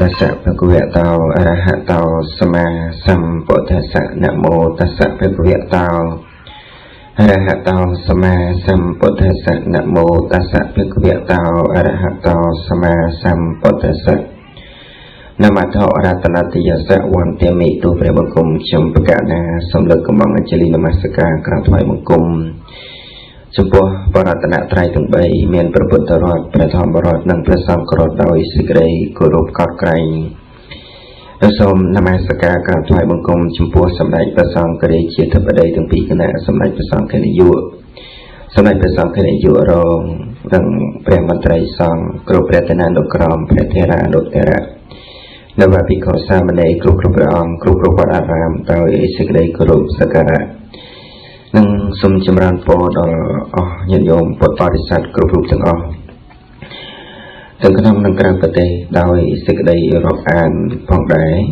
Tassa Bhagavato Arahato Sama Sambuddhassa Namo Tassa Bhagavato Arahato Sama Sambuddhassa Namo Tassa Bhagavato Arahato Sama Sambuddhassa Namato Aratanatiyasa Wantemi Tu Prabhukum Chum Pagana Samlek Kembang Anjali Namasaka Krathwai Bangkum Jumpuh Paratana Trai Tungbai Mian Perputarot Pratham Barot Nang Prasam Korot Doi Sigrai Kurup Kakrai Rasom Namasaka Krathwai Bangkum Jumpuh Samdai Prasam Kari Cita Padai Tungpi Kena Samdai Prasam Kani Yu Samdai Prasam Kani Yu Rong Nang Premantrai Sang Kurup Pratana Nukram Pratera Nuktera Nava Piko Samane Kurup Ram Kurup Aram Doi Sigrai Kurup Sakara Nâng xung châm răn phô đó nhận dồn bột bò đi sát cực rụp chẳng từng cái nông nâng krang bật đây đôi sẽ cái đây rọc án phong đáy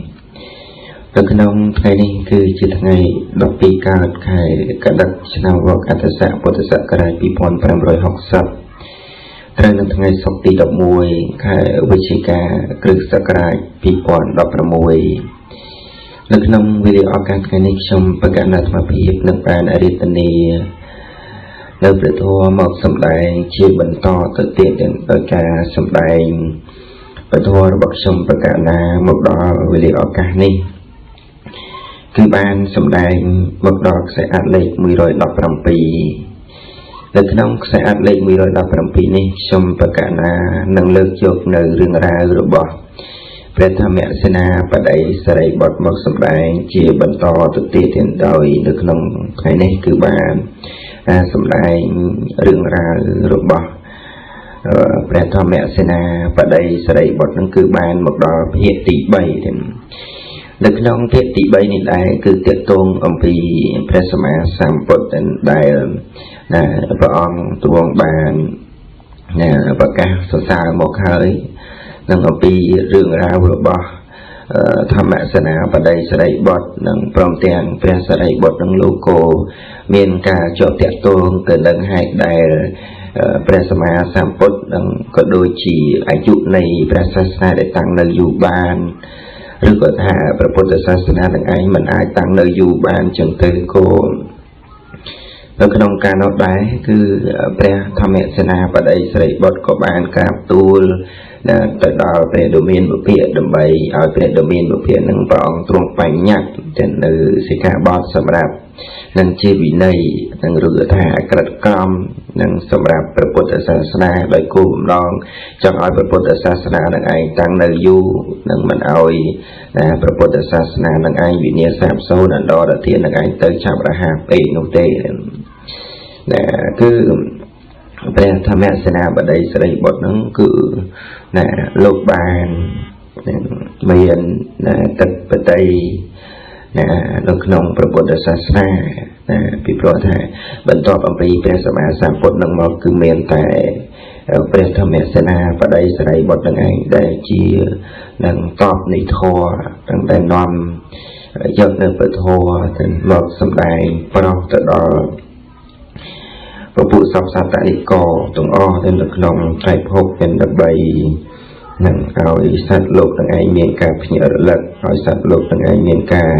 từng cái nông ngày này cứ chỉ thằng ngày đọc bì ca khai cả đặc chân nào vọc át xã bột xã cả đại bì bọn phạm rồi học sập từng thằng ngày sọc tì đọc mùi khai với chỉ ca cực xã cả đại bì bọn đọc ra mùi Lực nông video organ kainik trong bậc cảnh nát mà bị nâng bàn ở địa tần nì nơi bữa thua một sầm đài chia bẩn to tự tiện đến ở cả sầm đài bữa thua bậc trong bậc cảnh na một đó video organ này cứ ban sầm đài một đó sẽ áp lệ 110 ปี Lực nông sẽ áp lệ 110 ปีnày trong bậc cảnh na nâng lực chụp nơi rừng ra rồi bỏព្រះធម្មសេនាបតីសេរីបុត្រមកសម្ដែងជាបន្តទៅទៀតដោយនៅក្នុងថ្ងៃនេះគឺបានសម្ដែងរឿងរ៉ាវរបស់ព្រះធម្មសេនាបតីសេរីបុត្រនឹងគឺបានមកដល់ភាគទី3ទៀតនៅក្នុងភាគទី3នេះដែរគឺទាក់ទងអំពីព្រះសម្មាសម្ពុទ្ធដែលព្រះអង្គទ្រង់បានប្រកាសសរសើរមកហើយនឹងអំពីរឿងរ៉ាវរបស់ធម្មសេនាបតីសេរីបុត្រនិងព្រមទាំងព្រះសេរីបុត្រនិងលោកគោមានការជាប់តាក់ទងទៅនឹងហេតុដែលព្រះសម្មាសម្ពុទ្ធនិងក៏ដូចជាអាយុនៃព្រះសាសនាដែលតាំងនៅយូរបានឬក៏ថាព្រះពុទ្ធសាសនានឹងឯងមិនអាចតាំងនៅយូរបានចឹងទៅក៏នៅក្នុងការនោះដែរគឺព្រះធម្មសេនាបតីសេរីបុត្រក៏បានក្រាបទូលទៅដល់ព្រះដ៏មានពភាកដើម្បីឲ្យព្រះដ៏មានពភាកនឹងព្រះអង្គទ្រង់បញ្ញត្តិទៅនៅសិក្ខាបទសម្រាប់នឹងជាវិន័យនឹងឬថាក្រិតក្រមនឹងសម្រាប់ព្រះពុទ្ធសាសនាដោយគោលបំណងចង់ឲ្យព្រះពុទ្ធសាសនានឹងឯងតាំងនៅយូរនឹងមិនឲ្យព្រះពុទ្ធសាសនានឹងឯងវិនាសសាបសូន្យអន្តរធាននឹងឯងទៅចាប់រហ័សពេកនោះទេគឺព្រះធម្មសេនាបតីសេរីបុត្រនឹងគឺលោកបានមានទឹកបតីនៅក្នុងព្រះពុទ្ធសាសនាពីព្រោះថាបន្ទាប់អំពីព្រះសម្មាសម្ពុទ្ធនឹងមកគឺមានតែព្រះធម្មសេនាបតីសេរីបុត្រនឹងឯងដែលជានឹងតបនៃធម៌ទាំងដែលនាំយកនៅពធទៅមកសម្ដែងប្រោសទៅដល់ពពុទ្ធសព្ទនិកទាំងអស់នៅក្នុងត្រៃភពเป็นដើម្បីនឹងឲ្យសត្វលោកទាំងឯងមានការភ្ញាក់រលឹកឲ្យសត្វលោកទាំងឯងមានការ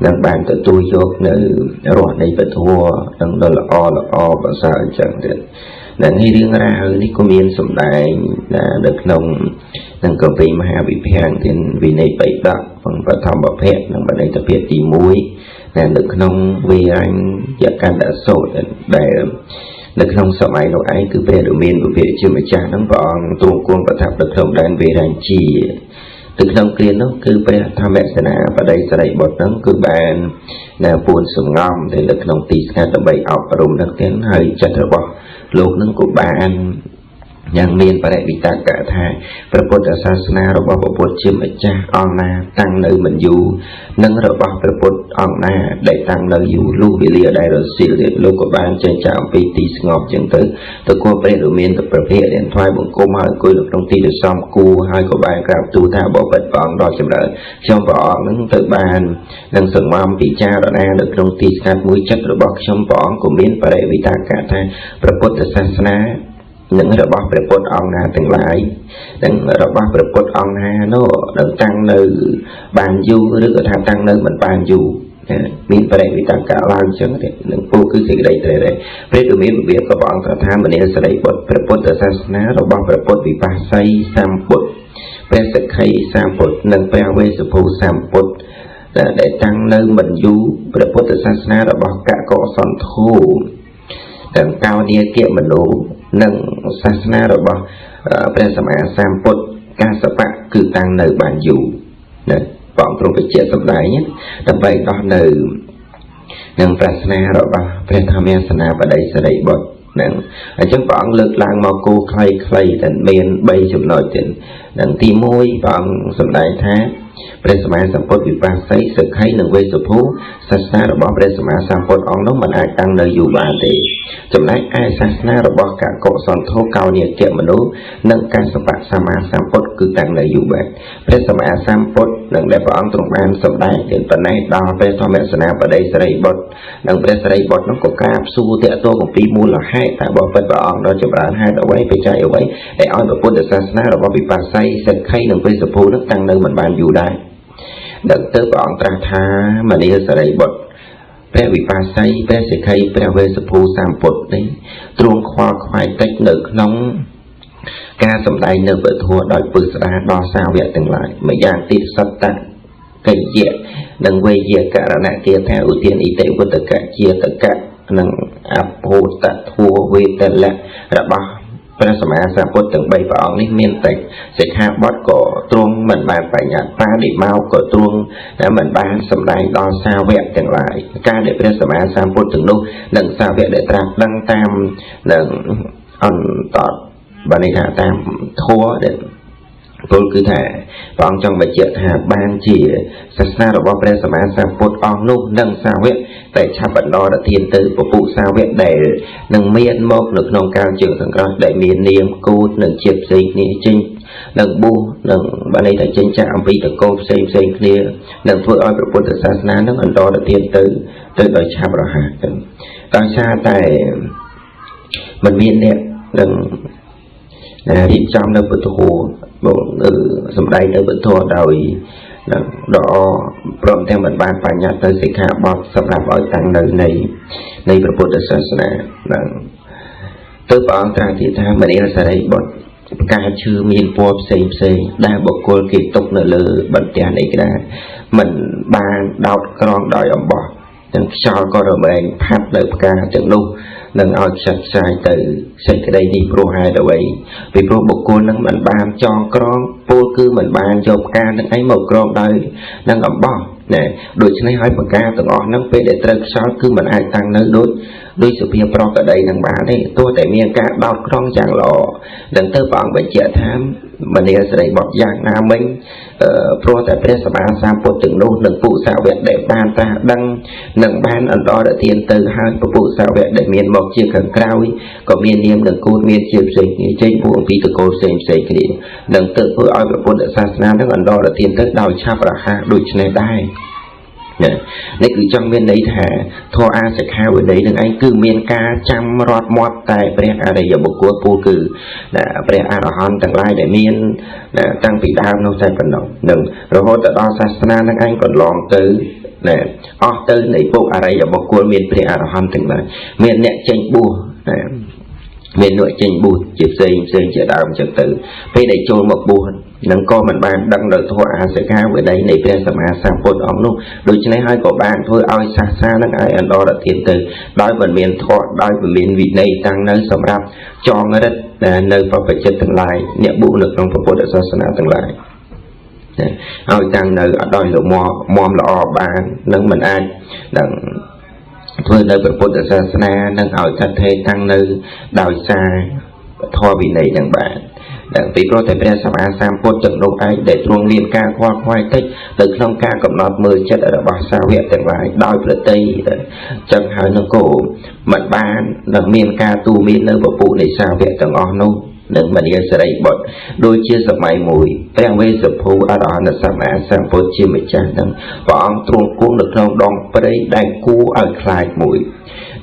នឹងបានទទួលយកនៅរសនៃពធនឹងដ៏ល្អល្អប្រសើរអញ្ចឹងទៀតនឹងរឿងរ៉ាវនេះក៏មានសម្ដែងនៅក្នុងនឹងកពីមហាវិភាំងទានវិន័យបៃដកបឋមភៈនិងបដិទភាពទី1នៅក្នុងវិរញ្ញកណ្ដសូត្រដែលនៅក្នុងសម័យនោះឯងគឺព្រះដ៏មានពភាកជាម្ចាស់នឹងព្រះអង្គទ្រង់គង់ប្រថាប់នៅក្នុងដែនវិរញ្ជាទៅក្នុងគ្រានោះគឺព្រះធម្មសេនាបតីសេរីបុត្រនឹងគឺបានពួនសំងំទៅនៅក្នុងទីស្ងាត់ដើម្បីអប់រំនឹងទៀតហើយចិត្តរបស់លោកនឹងក៏បានយ៉ាងមានបរិវិតកៈថាព្រះពុទ្ធសាសនារបស់ព្រះពុទ្ធជាម្ចាស់អង្គណាតាំងនៅមិនយូរនិងរបស់ព្រះពុទ្ធអង្គណាដែលតាំងនៅយូរលុះវេលាដែលរសៀលទៀតលោកក៏បានចេញចាកអំពីទីស្ងប់ចឹងទៅគួរព្រះដ៏មានប្រភេទដែលថ្វាយបង្គំហើយអង្គុយនៅក្នុងទីដែលសមគួរហើយក៏បានក្រាបទូលថាបបិទ្ធព្រះអង្គដ៏ចម្រើនខ្ញុំព្រះអង្គនឹងទៅបាននឹងសង្មពិចារណានៅក្នុងទីស្ងាត់មួយចិត្តរបស់ខ្ញុំព្រះអង្គក៏មានបរិវិតកៈថាព្រះពុទ្ធសាសនា នឹងរបស់ព្រះពុទ្ធអង្គណាទាំងឡាយនឹងរបស់ព្រះពុទ្ធអង្គណានោះនឹងតាំងនៅបានយូរឬក៏ថាតាំងនៅមិនបានយូរមានបរិវិតកៈឡើងចឹងទេនឹងពូគឺសេចក្តីត្រេះដែរព្រះគឺមានរបៀបក៏ព្រះអង្គត្រាស់ថាមនាសរិបុត្រព្រះពុទ្ធសាសនារបស់ព្រះពុទ្ធវិបស្សីសម្ពុទ្ធព្រះសក្ខីសម្ពុទ្ធនិងព្រះវេស្សភូសម្ពុទ្ធដែលតាំងនៅមិនយូរព្រះពុទ្ធសាសនារបស់កកសន្ធូទាំងកោនីគមនុនិងសាសនារបស់ព្រះសម្មាសម្ពុទ្ធកាសបៈគឺតាំងនៅបានយូរណាបងទ្រង់បញ្ជាក់សម្ដែងដើម្បីដោះនៅនឹងប្រាថ្នារបស់ព្រះធម្មសេនាបតីសិរីបុត្រនឹងអញ្ចឹងព្រះអង្គលើកឡើងមកគោខ្លីៗតែមាន3ចំណុចទៀតនឹងទី1ព្រះអង្គសម្ដែងថាព្រះសម្មាសម្ពុទ្ធវិបស្សីសក្ខីនិងវេស្សភូសាសនារបស់ព្រះសម្មាសម្ពុទ្ធអង្គនោះមិនអាចតាំងនៅយូរបានទេចំណែកឯសាសនារបស់កកសន្ធូកោនីគមនុនិងកាសបៈសម្មាសម្ពុទ្ធគឺតាំងនៅយូរបានព្រះសម្មាសម្ពុទ្ធនឹងដែលព្រះអង្គទ្រង់បានសម្ដែងđếnប៉ុណ្ណេះដល់ព្រះធម្មសេនាបតីសិរីបុត្រនិងព្រះសិរីបុត្រនោះក៏ក្រាបសួរតាក់ទងអំពីមូលហេតុថាបបិទ្ធព្រះអង្គដ៏ចម្រើនហេតុអ្វីបច្ច័យអ្វីដែលឲ្យពុទ្ធសាសនារបស់វិបស្សីសក្ខីនិងវេស្សភូនោះតាំងនៅមិនបានយូរដែរដល់ទៅព្រះអង្គត្រាស់ថាមនាសរិបុត្រព្រះវិបស្សីព្រះសក្ខីព្រះវេស្សភូសម្ពុទ្ធនេះទ្រង់ខ្វល់ខ្វាយតិចនៅក្នុងការសម្ដែងនៅពធដោយពឹស្ដារដល់សាវកទាំងឡាយម្យ៉ាងទីសត្តកិយៈនិងវេយករណគាថាឧទានអិតិវុតកៈជាតកៈនិងអភោតធัวវេតលៈរបស់ព្រះសម្មាសម្ពុទ្ធទាំង3ព្រះអង្គនេះមានតែសិក្ខាបទក៏ទ្រង់មិនបានបញ្ញត្តិបាឌិមកក៏ទ្រង់មិនបានសម្ដែងដល់សាវកទាំងឡាយការដែលព្រះសម្មាសម្ពុទ្ធទាំងនោះនិងសាវកដែលត្រាស់ដឹងតាមនឹងអន្តរបានន័យថាតាមធัวដែលពលគឺថាព្រះអង្គចង់បញ្ជាក់ថាបានជាសាសនារបស់ព្រះសម្មាសម្ពុទ្ធអង្គនោះនិងសាវកតែឆាប់បណ្ដោរធានទៅពពុសាវកដែលនឹងមានមកនៅក្នុងកាលជើងសង្គ្រោះដែលមាននាមគូតនិងជាតិផ្សេងគ្នាចេញនឹងបួសនឹងបានន័យថាចេញចាក់អំពីតកូលផ្សេងគ្នានឹងធ្វើឲ្យព្រះពុទ្ធសាសនានឹងបណ្ដោរធានទៅដោយឆាប់រហ័សដោយសារតែมันមានអ្នកនឹងរៀបចំនៅពុទ្ធហូសម្ដែងនៅពុទ្ធហូដោយដ៏ព្រមទាំងមិនបានបញ្ញត្តិទៅសិក្ខាបទសម្រាប់ឲ្យតាំងនៅនៃព្រះពុទ្ធសាសនាហ្នឹងទៅព្រះអង្គត្រាស់ទៀតថាមនាសរិបុត្រផ្កាឈើមានពណ៌ផ្សេងដែលបុគ្គលគេទុកនៅលើបន្ទះនៃក្តារមិនបានដោតក្រងដោយអំបោះទាំងខ្យល់ក៏រមែងផាត់នៅផ្កាទាំងនោះនឹងឲ្យខ្ចាត់ខ្ចាយទៅសេចក្តីនេះព្រោះហេតុអ្វីពីព្រោះបុគ្គលនឹងមិនបានចងក្រងពលគឺមិនបានយកផ្កាទាំងឯងមកក្រងដោយនឹងអំបោះណាដូច្នេះហើយផ្កាទាំងអស់ហ្នឹងពេលដែលត្រូវខ្យល់គឺមិនអាចតាំងនៅដូចសភាពប្រកដីនឹងបានទេទោះតែមានការដោតក្រងយ៉ាងល្អនឹងទៅព្រះអង្គបញ្ជាក់ថាមនាសរិបុត្រយ៉ាងណាមិញព្រោះតែព្រះសម្មាសម្ពុទ្ធទាំងនោះនិងពុសាវកដែលបានត្រាស់ដឹងនិងបានអន្តរធានទៅហើយពុសាវកដែលមានមកជាខាងក្រោយក៏មាននាមនិងគូតមានជាផ្សេងគ្នាចេញពួកអំពីតកូលផ្សេងគ្នានឹងទៅធ្វើឲ្យព្រះពុទ្ធសាសនានឹងអន្តរធានទៅដោយឆាប់រហ័សដូចនេះដែរនេះគឺចង់មានន័យថាធម៌អាសិក្ខាវិន័យនឹងឯងគឺមានការចាំរត់មាត់តែព្រះអរិយបុគ្គលពូគឺព្រះអរហន្តទាំងឡាយដែលមានតាំងពីដើមនោះតែប៉ុណ្ណោះនឹងរហូតដល់សាសនានឹងឯងក៏ឡងទៅអស់ទៅនៃពុកអរិយបុគ្គលមានព្រះអរហន្តទាំងឡាយមានអ្នកចេញបួសមានអ្នកចេញបួសជាផ្សេងជាដើមចឹងទៅពេលដែលចូលមកបួសនឹងក៏មិនបានដឹងនៅធម៌អាសិក្ខាវិន័យនៃព្រះសម្មាសម្ពុទ្ធអង្គនោះដូច្នេះហើយក៏បានធ្វើឲ្យសាសនានឹងឲ្យអន្តរធានទៅដោយមិនមានធម៌ដោយមិនមានវិន័យតាំងនៅសម្រាប់ចងរិទ្ធនៅបព្វជិតទាំងឡាយអ្នកបួសនៅក្នុងពុទ្ធសាសនាទាំងឡាយឲ្យតាំងនៅអត់ដោយលមមល្អបាននឹងមិនអាចនឹងធ្វើនៅពុទ្ធសាសនានឹងឲ្យថិតថេរតាំងនៅដោយសារធម៌វិន័យនឹងបានពីព្រោះតែព្រះសម្មាសម្ពុទ្ធទាំងនោះឯងដែលទ្រង់មានការខ្វល់ខ្វាយតិចទៅក្នុងការកំណត់មើលចិត្តរបស់សាវកទាំងឡាយដោយប្រតិចឹងហើយនឹងក៏មិនបាននឹងមានការទូមាននៅពពុនៃសាវកទាំងអស់នោះនឹងមនាសរិបុត្រដូចជាសម័យមួយព្រះវេស្សភូអរហន្តសម្មាសម្ពុទ្ធជាម្ចាស់នឹងព្រះអង្គទ្រង់គង់នៅក្នុងដងព្រៃដែលគួរឲ្យខ្លាចមួយ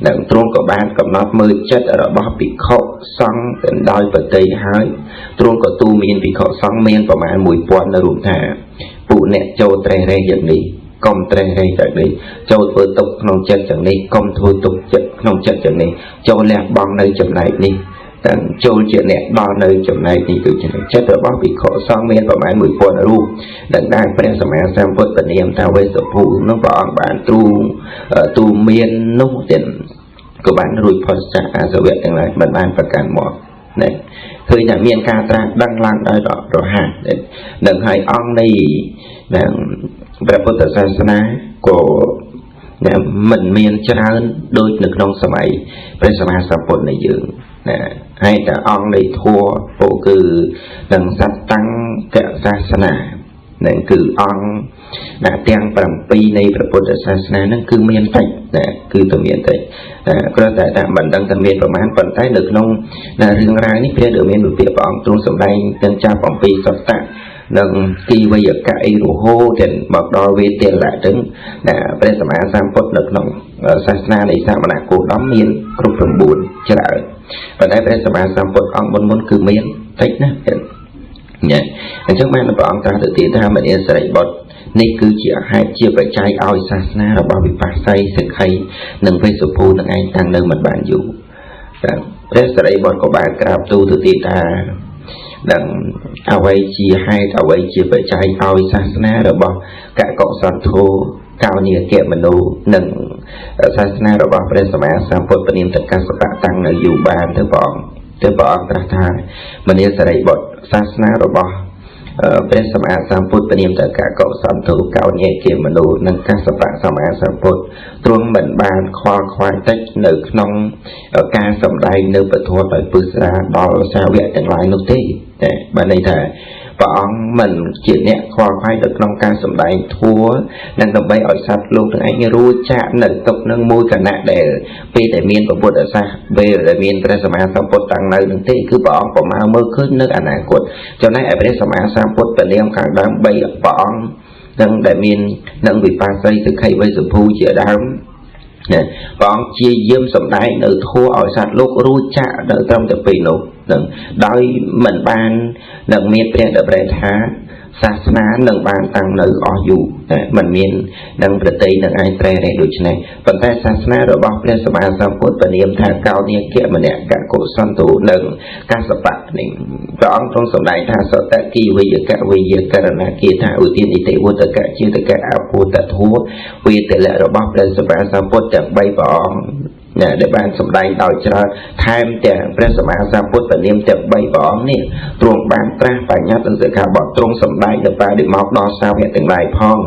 đặng trốn của bạn cầm nót mơ chất ở đó bị khổ xong đến đôi vật tây hai trốn của tu miên bị khổ xong miên và mà mùi quần là rụt thả phụ nẹ châu tre rê dẫn đi công tre rê dẫn đi châu vừa tục nông chất chẳng đi công thôi tục chất nông chất chẳng đi châu lẹ bong nơi chậm này đi châu chuyện nẹ đo nơi chậm này thì từ chuyện chất ở đó bị khổ xong miên và mà mùi quần là rụt đặng đang phải xem mà xem với tình em tao với sự phụ nó bỏ bạn tu miên nông tiền của bạn rồi phật trả sự việcទាំងlại mình banប្រកាន់មកនេះឃើញថាមានការត្រាស់ដឹងឡើងដោយរហ័សនឹងឲ្យអង្គនៃព្រះពុទ្ធសាសនាក៏មិនមានច្រើនដូចនៅក្នុងសម័យព្រះសម្មាសម្ពុទ្ធនៃយើងណាហើយតែអង្គនៃធម៌ពោគឺនឹងសត្វតាំងកសាសនានឹងគឺអង្គទាំង7នៃព្រះពុទ្ធសាសនានឹងគឺមានតិចណាគឺតែមានតិចគ្រាន់តែថាមិនដឹងថាមានប្រមាណប៉ុន្តែនៅក្នុងរឿងរ៉ាវនេះព្រះដែលមានវិភាគព្រះអង្គទ្រង់សម្ដែងទាំងចាប់អំពីសត្តៈនិងគីវយកៈអីរហូតដល់មកដល់វេទិលៈទាំងព្រះសម្មាសម្ពុទ្ធនៅក្នុងសាសនានៃសមណគោតមមានគ្រប់9ច្រើនប៉ុន្តែព្រះសម្មាសម្ពុទ្ធអង្គមុនគឺមានតិចណាញ៉ាអញ្ចឹងបានព្រះអង្គត្រាស់ទៅទៀតថាមនីសរិបុត្រនេះគឺជាហេតុជាបច្ច័យឲ្យសាសនារបស់វិបស្សីសិក្ខីនិងវេសុភូនឹងឯងតាំងនៅមិនបានយូរព្រះសរិបុត្រក៏បានក្រាបទូលទៅទៀតថាដឹងអ្វីជាហេតុអ្វីជាបច្ច័យឲ្យសាសនារបស់កកសន្ធោកោនីកៈមនុស្សនិងសាសនារបស់ព្រះសម្មាសម្ពុទ្ធពនាមតកសបៈតាំងនៅយូរបានទៅព្រះអង្គត្រាស់ថាមនីសរិបុត្រសាសនារបស់ព្រះសម្មាសម្ពុទ្ធពនាមតកកសន្ធោកោនីកៈមនុស្សនិងកសបៈសម្មាសម្ពុទ្ធទ្រង់មិនបានខ្វល់ខ្វាយតិចនៅក្នុងការសម្ដែងនៅពធដោយពុស្រាដល់សាវកទាំងឡាយនោះទេបានន័យថាព្រះអង្គមិនជាអ្នកខ្វល់ខ្វាយនៅក្នុងការសម្ដែងធម៌និងដើម្បីឲ្យសត្វលោកទាំងឯងរួចចាកនៅទុកនឹងមួយគណៈដែលពេលដែលមានពុទ្ធសាសនាពេលដែលមានព្រះសម្មាសម្ពុទ្ធតាំងនៅនឹងទេគឺព្រះអង្គប្រមាណមើលឃើញនៅអនាគតចំណែកឯព្រះសម្មាសម្ពុទ្ធពនាមខាងដើម3ព្រះអង្គនឹងដែលមាននឹងវិបស្សីសិក្ខីវេសុភូជាដើមព្រះអង្គជាយាមសម្ដែងនៅធម៌ឲ្យសត្វលោករួចចាកនៅត្រឹមតែពេលនោះនឹងដោយមិនបាននឹងមានព្រះដែលប្រែថាសាសនានឹងបានតាំងនៅអស់យូរមិនមាននឹងប្រតិនឹងឯងត្រែរែដូច្នេះប៉ុន្តែសាសនារបស់ព្រះសម្មាសម្ពុទ្ធពនាមថាកោនីកៈមនៈកកុសន្ធោនិងកសបៈនេះព្រះអង្គទ្រង់សម្ដែងថាសតគីវិយកៈវិយករណគាថាឧទានឥតិវតកៈចេតកៈអភូតធัวវេទលៈរបស់ព្រះសម្មាសម្ពុទ្ធទាំង3ព្រះអង្គដែលបានសម្ដែងដោយច្រើនថែមទាំងព្រះសម្មាសម្ពុទ្ធពនាមទាំង3ព្រះអង្គនេះទ្រង់បានត្រាស់បញ្ញត្តិសិក្ខាបទទ្រង់សម្ដែងទៅបានមកដល់សាវកទាំងឡាយផង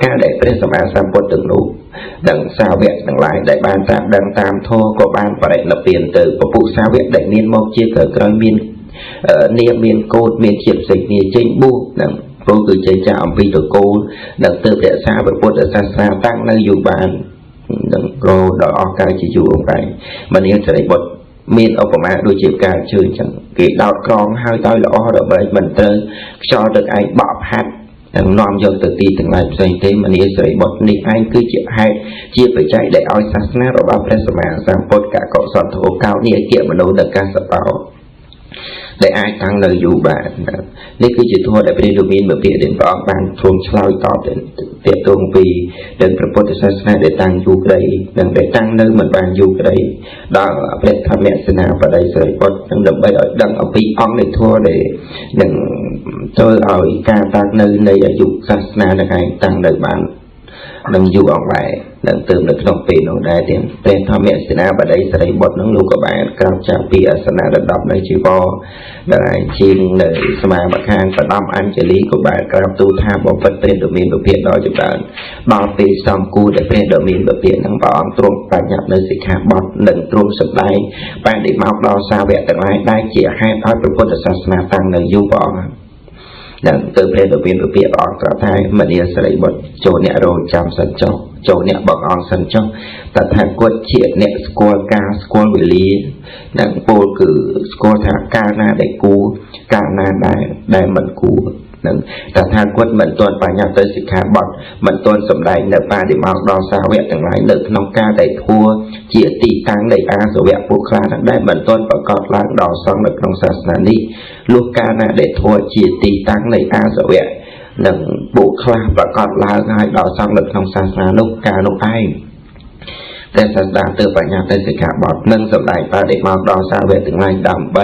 ការដែលព្រះសម្មាសម្ពុទ្ធទាំងនោះទាំងសាវកទាំងឡាយដែលបានត្រាស់ដឹងតាមធម៌ក៏បានបរិនិព្វានទៅពពុះសាវកដែលមានមកជាក្រោយមាននាមមានកូនមានជាតិផ្សេងគ្នាចេញបួសនឹងព្រោះគឺចេញចាក់អំពីតកូលនិងទើបរក្សាព្រះពុទ្ធសាសនាតាំងនៅយូរបាននឹងរោដល់អស់កាលជាយូរអង្វែងមនីសរិបុត្រមានឧបមាដូចជាការជឿអញ្ចឹងគេដោតក្រងហើយដោយល្អដើម្បីមិនត្រូវខ្យល់ទឹកឯងបក់ផាត់និងនាំយកទៅទីទាំងឡាយផ្សេងទេមនីសរិបុត្រនេះឯងគឺជាហេតុជាបច្ច័យដែលឲ្យសាសនារបស់ព្រះសម្មាសម្ពុទ្ធកកុសលធម៌កោនីកៈមនុស្សនិងកសបោដែលអាចតាំងនៅយូរបាននេះគឺជាធម៌ដែលព្រះរាមាវិភាគដែលព្រះអង្គបានទ្រង់ឆ្លើយតបទាក់ទងពីនឹងព្រះពុទ្ធសាសនាដែលតាំងយូរក្តីនិងដែលតាំងនៅមិនបានយូរក្តីដល់ព្រះធម្មសេនាបតីសរិបុត្រនឹងដើម្បីឲ្យដឹងអំពីអង្គនៃធម៌ដែលនឹងធ្វើឲ្យការតាំងនៅនៃអាយុសាសនានឹងឯងតាំងនៅបាននឹងយូរអង្វែងនឹងទៅនៅក្នុងពេលនោះដែរទាំងព្រះធម្មសេនាបតីសរិបុត្រនឹងលោកក៏បានក្រោកចាប់ពីអាសនៈដណ្ដប់នៅជីវរដែលឯងជាងនៅសមាបខាងបដំអញ្ជលីក៏បានក្រាបទូលថាបបិទ្ធព្រះដ៏មានពភាកដល់ចម្រើនដល់ពេលសំគូដែលព្រះដ៏មានពភាកនឹងព្រះអង្គទ្រង់បញ្ញត្តិនៅសិក្ខាបទនិងទ្រង់សម្ដែងបានដែលមកដល់សាវកទាំងឡាយដែលជាហេតុឲ្យព្រះពុទ្ធសាសនាតាំងនៅយូរព្រះអង្គនឹងទៅព្រះដ៏មានពភាកព្រះអង្គត្រាស់ថាមនីសរិបុត្រចូលអ្នករងចាំសិនចុះចូលអ្នកបងអង្គសិនចុះតថាគតជាអ្នកស្គាល់ការស្គាល់វេលានិងពោលគឺស្គាល់ថាកាលណាដែលគួរកាលណាដែលមិនគួរ nâng ta tha quân mình tuần bà nhà tới sự khá bọt mình tuần sầm đại nợ ba để mau đo sao vẹn từng lại nợ nông ca đầy thua chia tỷ tăng đầy a số vẹn phụ khá đang đây mình tuần và cọt lang đo xong nợ nông sa sàn đi lúc ca na để thua chia tỷ tăng đầy a số vẹn nâng phụ khá và cọt lang hai đo xong nợ nông sa sàn lúc ca lúc aiแต่ศาสดาเติบปัญญาเป็นสิกขาบทนึ่งสมัยพระเดชมาดอซาเวถึงไรดำใบ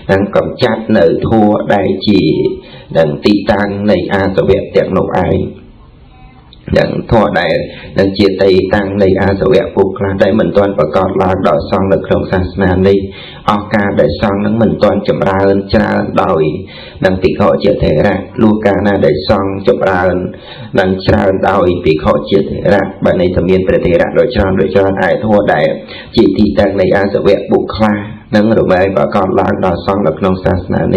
ดังกำจัดเนื้อทั่วได้จีดังตีตังในอาสเวตเตียงนกไอดังทั่วได้ดังเจียตีตังในอาสเวตปุกลาได้เหมือนตอนประกอบลาดอกซองในโครงศาสนาในออกการได้ซองนั้นเหมือนตอนจำราญจราดอยดังติเขาเจียเถระลูกานาได้ซองจำราญดังจราดอยติเขาเจียเถระบันในธรรมเนียนประเทศโดยชอนไอทั่วได้จีตีตังในอาสเวตปุกลานั่งหรือไม่ประกอบลาดอกซองในโครงศาสนาใน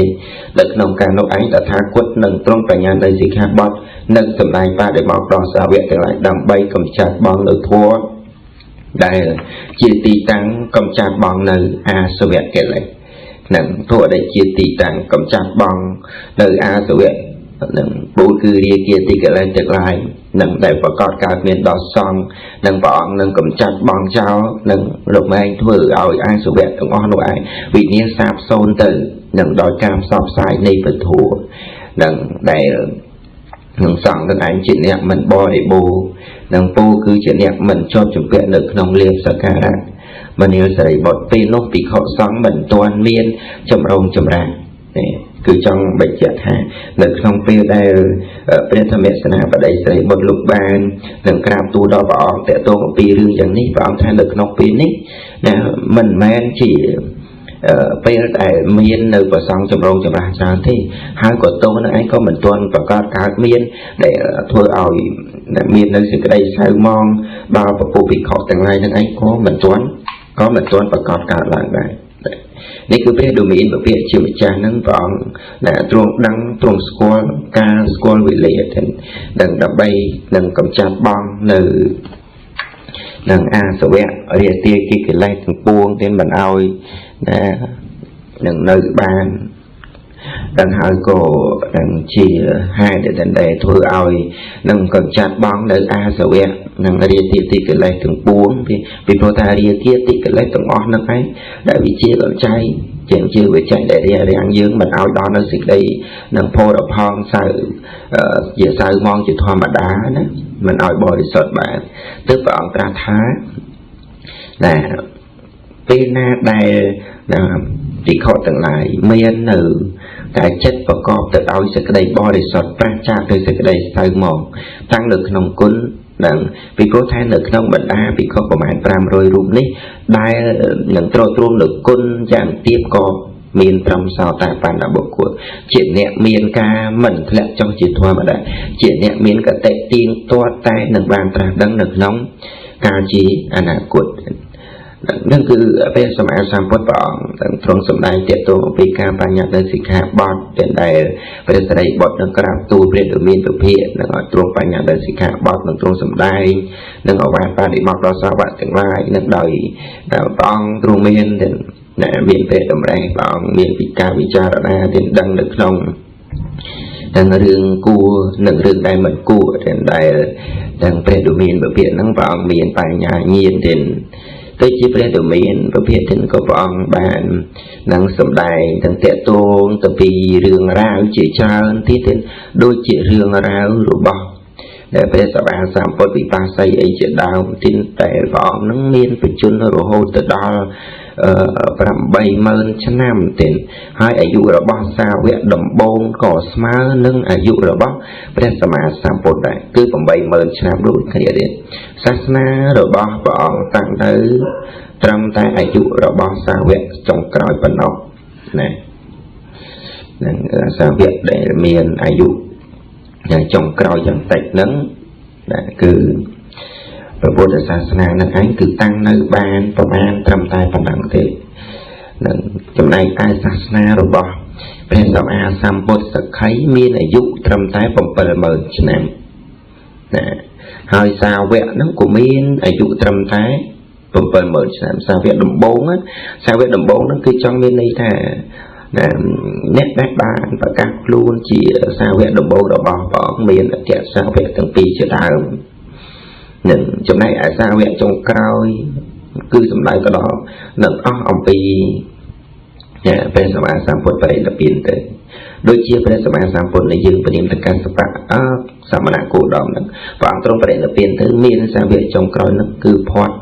หลักนองการนกไอแต่ทากุดหนึ่งตรงปัญญาในสิกขาบทนึ่งสมัยพระเดชมาดอซาเวถึงไรดำใบกำจัดบองเนื้อทั่วได้จีตีตังกำจัดบองในอาสเวตเกิดเลยหนึ่งทั่วได้จีตีตังกำจัดบองในอาสเวตหนึ่งบูคือเรียกตีเกิดเลยจากไรหนึ่งได้ประกอบการเมียนดอซองหนึ่งบองหนึ่งกำจัดบองเจ้าหนึ่งหลบไม่ถือเอาอาสเวตตรงอ้อนไว้วิญญาณซาบโซนตื่นหนึ่งโดยการสอบสายในประตูหนึ่งได้หนึ่งสองตั้งแต่จิตเนี่ยมันบอได้บูหนึ่งปูคือจิตเนี่ยมันชอบจุดเปลี่ยนหนึ่งนองเลี้ยงสกัดมันเนื้อใส่บทเป็นนกปีเขาสองมันตัวเมียนจำรงจำราเนี่ยคือจังใบเจ็ดฮะหนึ่งนองเปลี่ยนได้เป็นธรรมะสนาประเดี๋ยวใส่บทลูกบานหนึ่งกราบตูดอกบออกแต่ตัวปีเรื่องอย่างนี้บออกแทนหนึ่งนองเปลี่ยนนี้นะมันแม้นchỉ bây giờ miền nơi của sông chầm rong chầm ra sao thế hai của tôi nó ấy có mình tuân và có cả miền để thôi ỏi miền nơi sự đây sao mong bao và phụ bị khó từng ngày nó ấy có mình tuân và có cả lại vậyนี่คือเป็นดูมีนแบบเป็นชิมจานั้นฟองนะตรงดังตรงสกอลการสกอลวิเลตดังดับใบดังกำจัดบองในดังอาสเวะเรียเตียกิเกลัยถึงปวงเป็นบรรเอานะดังในบ้านดังหายโกดังชีhai đểดังใดทั่วเอาดังกำจัดบองในอาสเวะดังเรียเตียกิเกลัยถึงปวงเป็นโพธาเรียเตียกิเกลัยถึงอ้อนนั่นไงได้วิจิตรใจเจียงชื่อวิจัยได้เรียเรียงยืงมันเอาดอนในสิ่งใดดังโพดพองใส่เกี่ยวใส่มองจุดธรรมดานะมันเอาบริสุทธิ์แบบtứcว่าองค์ตราท้านะเป็นหน้าได้ติเขาต่างหลายเมียนหนึ่งแต่เจ็ดประกอบแต่เอาสิ่งใดบริสุทธิ์ประจักษ์โดยสิ่งใดใส่มองตั้งหนึ่งขนมกุ้นดังปีโป้ไทยหนึ่งขนมบรรดาปีเขาประมาณ300 รูปนี้ได้หนึ่งตัวรวมหนึ่งกุ้นอย่างเทียบก็มีนทำสาวแต่ปันดับบุกวเจียนเนี่ยมีนกาเหมือนแหละจ้องจิตทัวมาได้เจียนเนี่ยมีนกับเตะตีนตัวใต้หนึ่งบานตราดังหนึ่งน้องกาจีอนาคตนั่นคือเป็นสมัยสามพุทธปองตรงสมัยเจตุปีการปัญญาเดินสิกขาบทเป็นใดเป็นใดบทนักกราบตูเปลี่ยนหรือมีนตัวเพียรนั่นตรงปัญญาเดินสิกขาบทตรงสมัยนั่นเอาไว้ปาดิมอกเราสวัสดิ์ถึงไรนั่นโดยปองตรงมีนเด่นมีนเป็นตำแหน่งปองมีนปิการวิจารณาเด่นดังหนึ่งลงดังเรื่องกูหนึ่งเรื่องใดเหมือนกูเด่นใดดังเป็นดูมีนแบบเปลี่ยนนั่งปองมีนปัญญาเงียนเด่นtới chỉ phải được miềnประเภทถึงก็ฟังบ้านหนังสมได้ตั้งแต่โตตั้งปีเรื่องราวจีจานที่ถึงโดยจีเรื่องราวหรือบ่แต่เป็นสบายสามปฏิปักษ์ใส่ไอจีดาวทิ้งแต่ฟังนั่งเมียนไปจนเราโหดดอประใบเมินชนะมันเต็นให้อายุเราบ้าสาวเวดดมบงก่อสมานึ่งอายุเราบ้าเป็นสมาสามปได้คือประใบเมินชนะรู้ขยันเด่นศาสนาเราบ้าฟังตั้งแต่ตรำแต่อายุเราบ้าสาวเวดจงกลายเป็นนกนะนั่นสาวเวดได้เมียนอายุอย่างจงกลายอย่างติดนั้นนะคือพระพุทธศาสนานั่นเองคือตั้งในบ้านประมาณตรำตายปันดังเตนั่นจำในไอศาสนาเราบอกเป็นสมัยสัมพุทธสักไขมีอายุตรำตายผมเปิดเมินฉะนั้นนะหายสาวเวะนั่งกูมีอายุตรำตายผมเปิดเมินฉะนั้นสาวเวะดมบงสาวเวะดมบงนั่นคือจังมีในแต่ អ្នកដែលបានប្រកាសខ្លួនជាសាវកដំបូងរបស់ព្រះអង្គមានអគ្គសាវកទាំងពីរជាដើមនឹងចំណែកឯសាវកចុងក្រោយគឺសំដៅទៅដល់នឹងអស់អំពីព្រះសម្មាសម្ពុទ្ធបរិនិព្វានទៅដូចជាព្រះសម្មាសម្ពុទ្ធនៃយើងពនាមតកសបៈសមណគោតមនឹងព្រះអង្គទ្រង់បរិនិព្វានទៅមានសាវកចុងក្រោយនោះគឺផាត់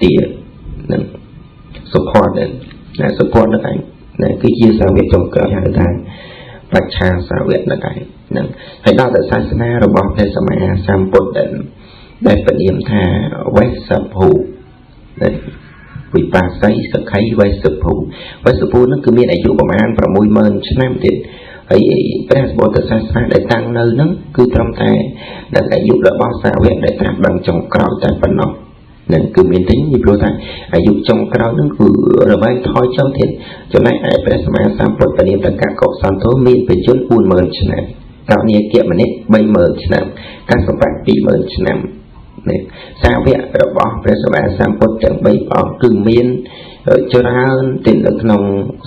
ទានឹងសុផាត់ណាសុផាត់នោះឯងណាគឺជាសាវកចុងក្រោយហៅថាបច្ឆាសាវកនោះឯងហ្នឹងហើយដល់តែសាសនារបស់ព្រះសម្មាសម្ពុទ្ធដែលពនាមថាវេស្សភូវិបាស័យសក្ខីវេស្សភូនោះគឺមានអាយុប្រមាណ 60000 ឆ្នាំទៀតហើយព្រះសម្បូរសាសនាដែលតាំងនៅហ្នឹងគឺត្រឹមតែដល់អាយុរបស់សាវកដែលត្រាស់ដឹងចុងក្រោយតែប៉ុណ្ណោះនឹងគឺមានតែពីព្រោះថាអាយុចុងក្រោយហ្នឹងគឺរវែងថយចុះទៀតចំណែកឯព្រះសម្មាសម្ពុទ្ធពនាមតកកុសន្តោមានបច្ចុប្បន្ន 40000 ឆ្នាំកោនីយមនិក 30000 ឆ្នាំកសបៈ 20000 ឆ្នាំនេះសាវករបស់ព្រះសម្មាសម្ពុទ្ធទាំង3ព្រះអង្គគឺមានច្រើនទៅនៅក្នុង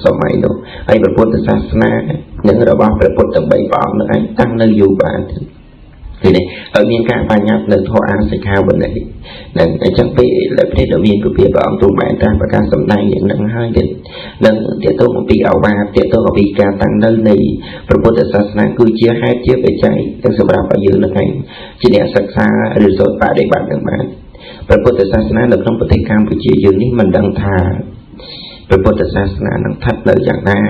សម័យនោះហើយព្រះពុទ្ធសាសនានិងរបស់ព្រះពុទ្ធទាំង3ព្រះអង្គនឹងតាំងនៅយូរបានទីនេះហើយមានការបញ្ញត្តិនៅធម៌អាសិក្ខាវិន័យនឹងអញ្ចឹងពេលព្រះដែលមានពុទ្ធព្រះអង្គទ្រង់បានត្រាស់ប្រកាសសម្ដែងយ៉ាងហ្នឹងហើយទៀតនឹងទាក់ទងអំពីអវាទទាក់ទងអំពីការតាំងនៅនៃព្រះពុទ្ធសាសនាគឺជាហេតុជាបច្ច័យទាំងសម្រាប់ឲ្យយើងនឹងឯងជាអ្នកសិក្សាឬសូត្របដិបត្តិនឹងបានព្រះពុទ្ធសាសនានៅក្នុងប្រទេសកម្ពុជាយើងនេះមិនដឹងថាព្រះពុទ្ធសាសនានឹងស្ថិតនៅយ៉ាងណា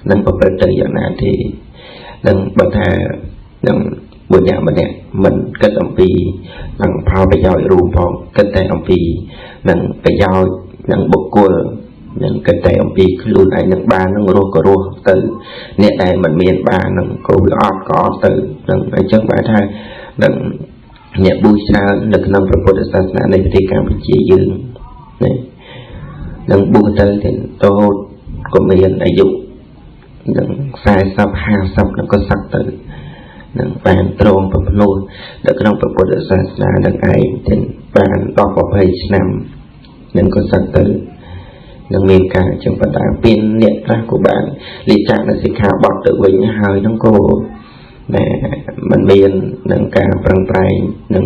នឹងប្រព្រឹត្តទៅយ៉ាងណាទេនឹងបើថានឹងបុញ្ញម្នាក់មិនគិតអំពីនឹងផលប្រយោជន៍រួមផងគិតតែអំពីនឹងប្រយោជន៍នឹងបុគ្គលនឹងគិតតែអំពីខ្លួនឯងនឹងបាននឹងរស់ក៏រស់ទៅអ្នកដែលមិនមានបាននឹងក៏វាអត់ក៏អត់ទៅនឹងអញ្ចឹងបានថានឹងអ្នកបួសច្រើននៅក្នុងព្រះពុទ្ធសាសនានៃប្រទេសកម្ពុជាយើងណានឹងបួសទៅទាំងតូចក៏មានអាយុនឹង40 50នឹងក៏សឹកទៅនឹងបានត្រង់ប្រភ្នោះនៅក្នុងព្រះពុទ្ធសាសនានឹងឯងទាំងបាន10 20 ឆ្នាំនឹងក៏សឹកទៅនឹងមានការចំបដាពីអ្នកខ្លះក៏បានលិចានៅសិក្ខាបទទៅវិញហើយនឹងក៏មិនមាននឹងការប្រឹងប្រែងនឹង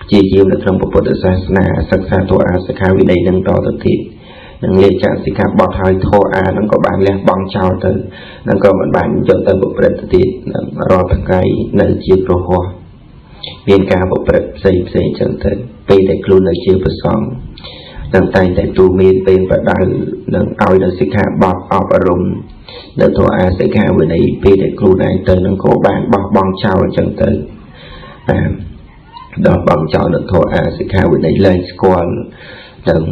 ព្យាយាមនៅក្នុងពុទ្ធសាសនាសិក្សាធម៌អាសិក្ខាវិន័យនឹងតទៅទៀតនឹងលេខចាសិក្ខាបទហើយធម៌អានឹងក៏បានលះបង់ចោលទៅនឹងក៏មិនបានយកទៅប្រព្រឹត្តទៀតនឹងរាល់ថ្ងៃនៅជាប្រហោះមានការប្រព្រឹត្តផ្សេងចឹងទៅពេលដែលខ្លួននៅជាប្រសងនឹងតែងតែទូមានពេលបដៅនឹងឲ្យនៅសិក្ខាបទអប់រំនៅធម៌អាសិក្ខាវិន័យពេលដែលខ្លួនឯងទៅនឹងក៏បានបោះបង់ចោលចឹងទៅដល់បង់ចោលនៅធម៌អាសិក្ខាវិន័យលែងស្គាល់ទាំង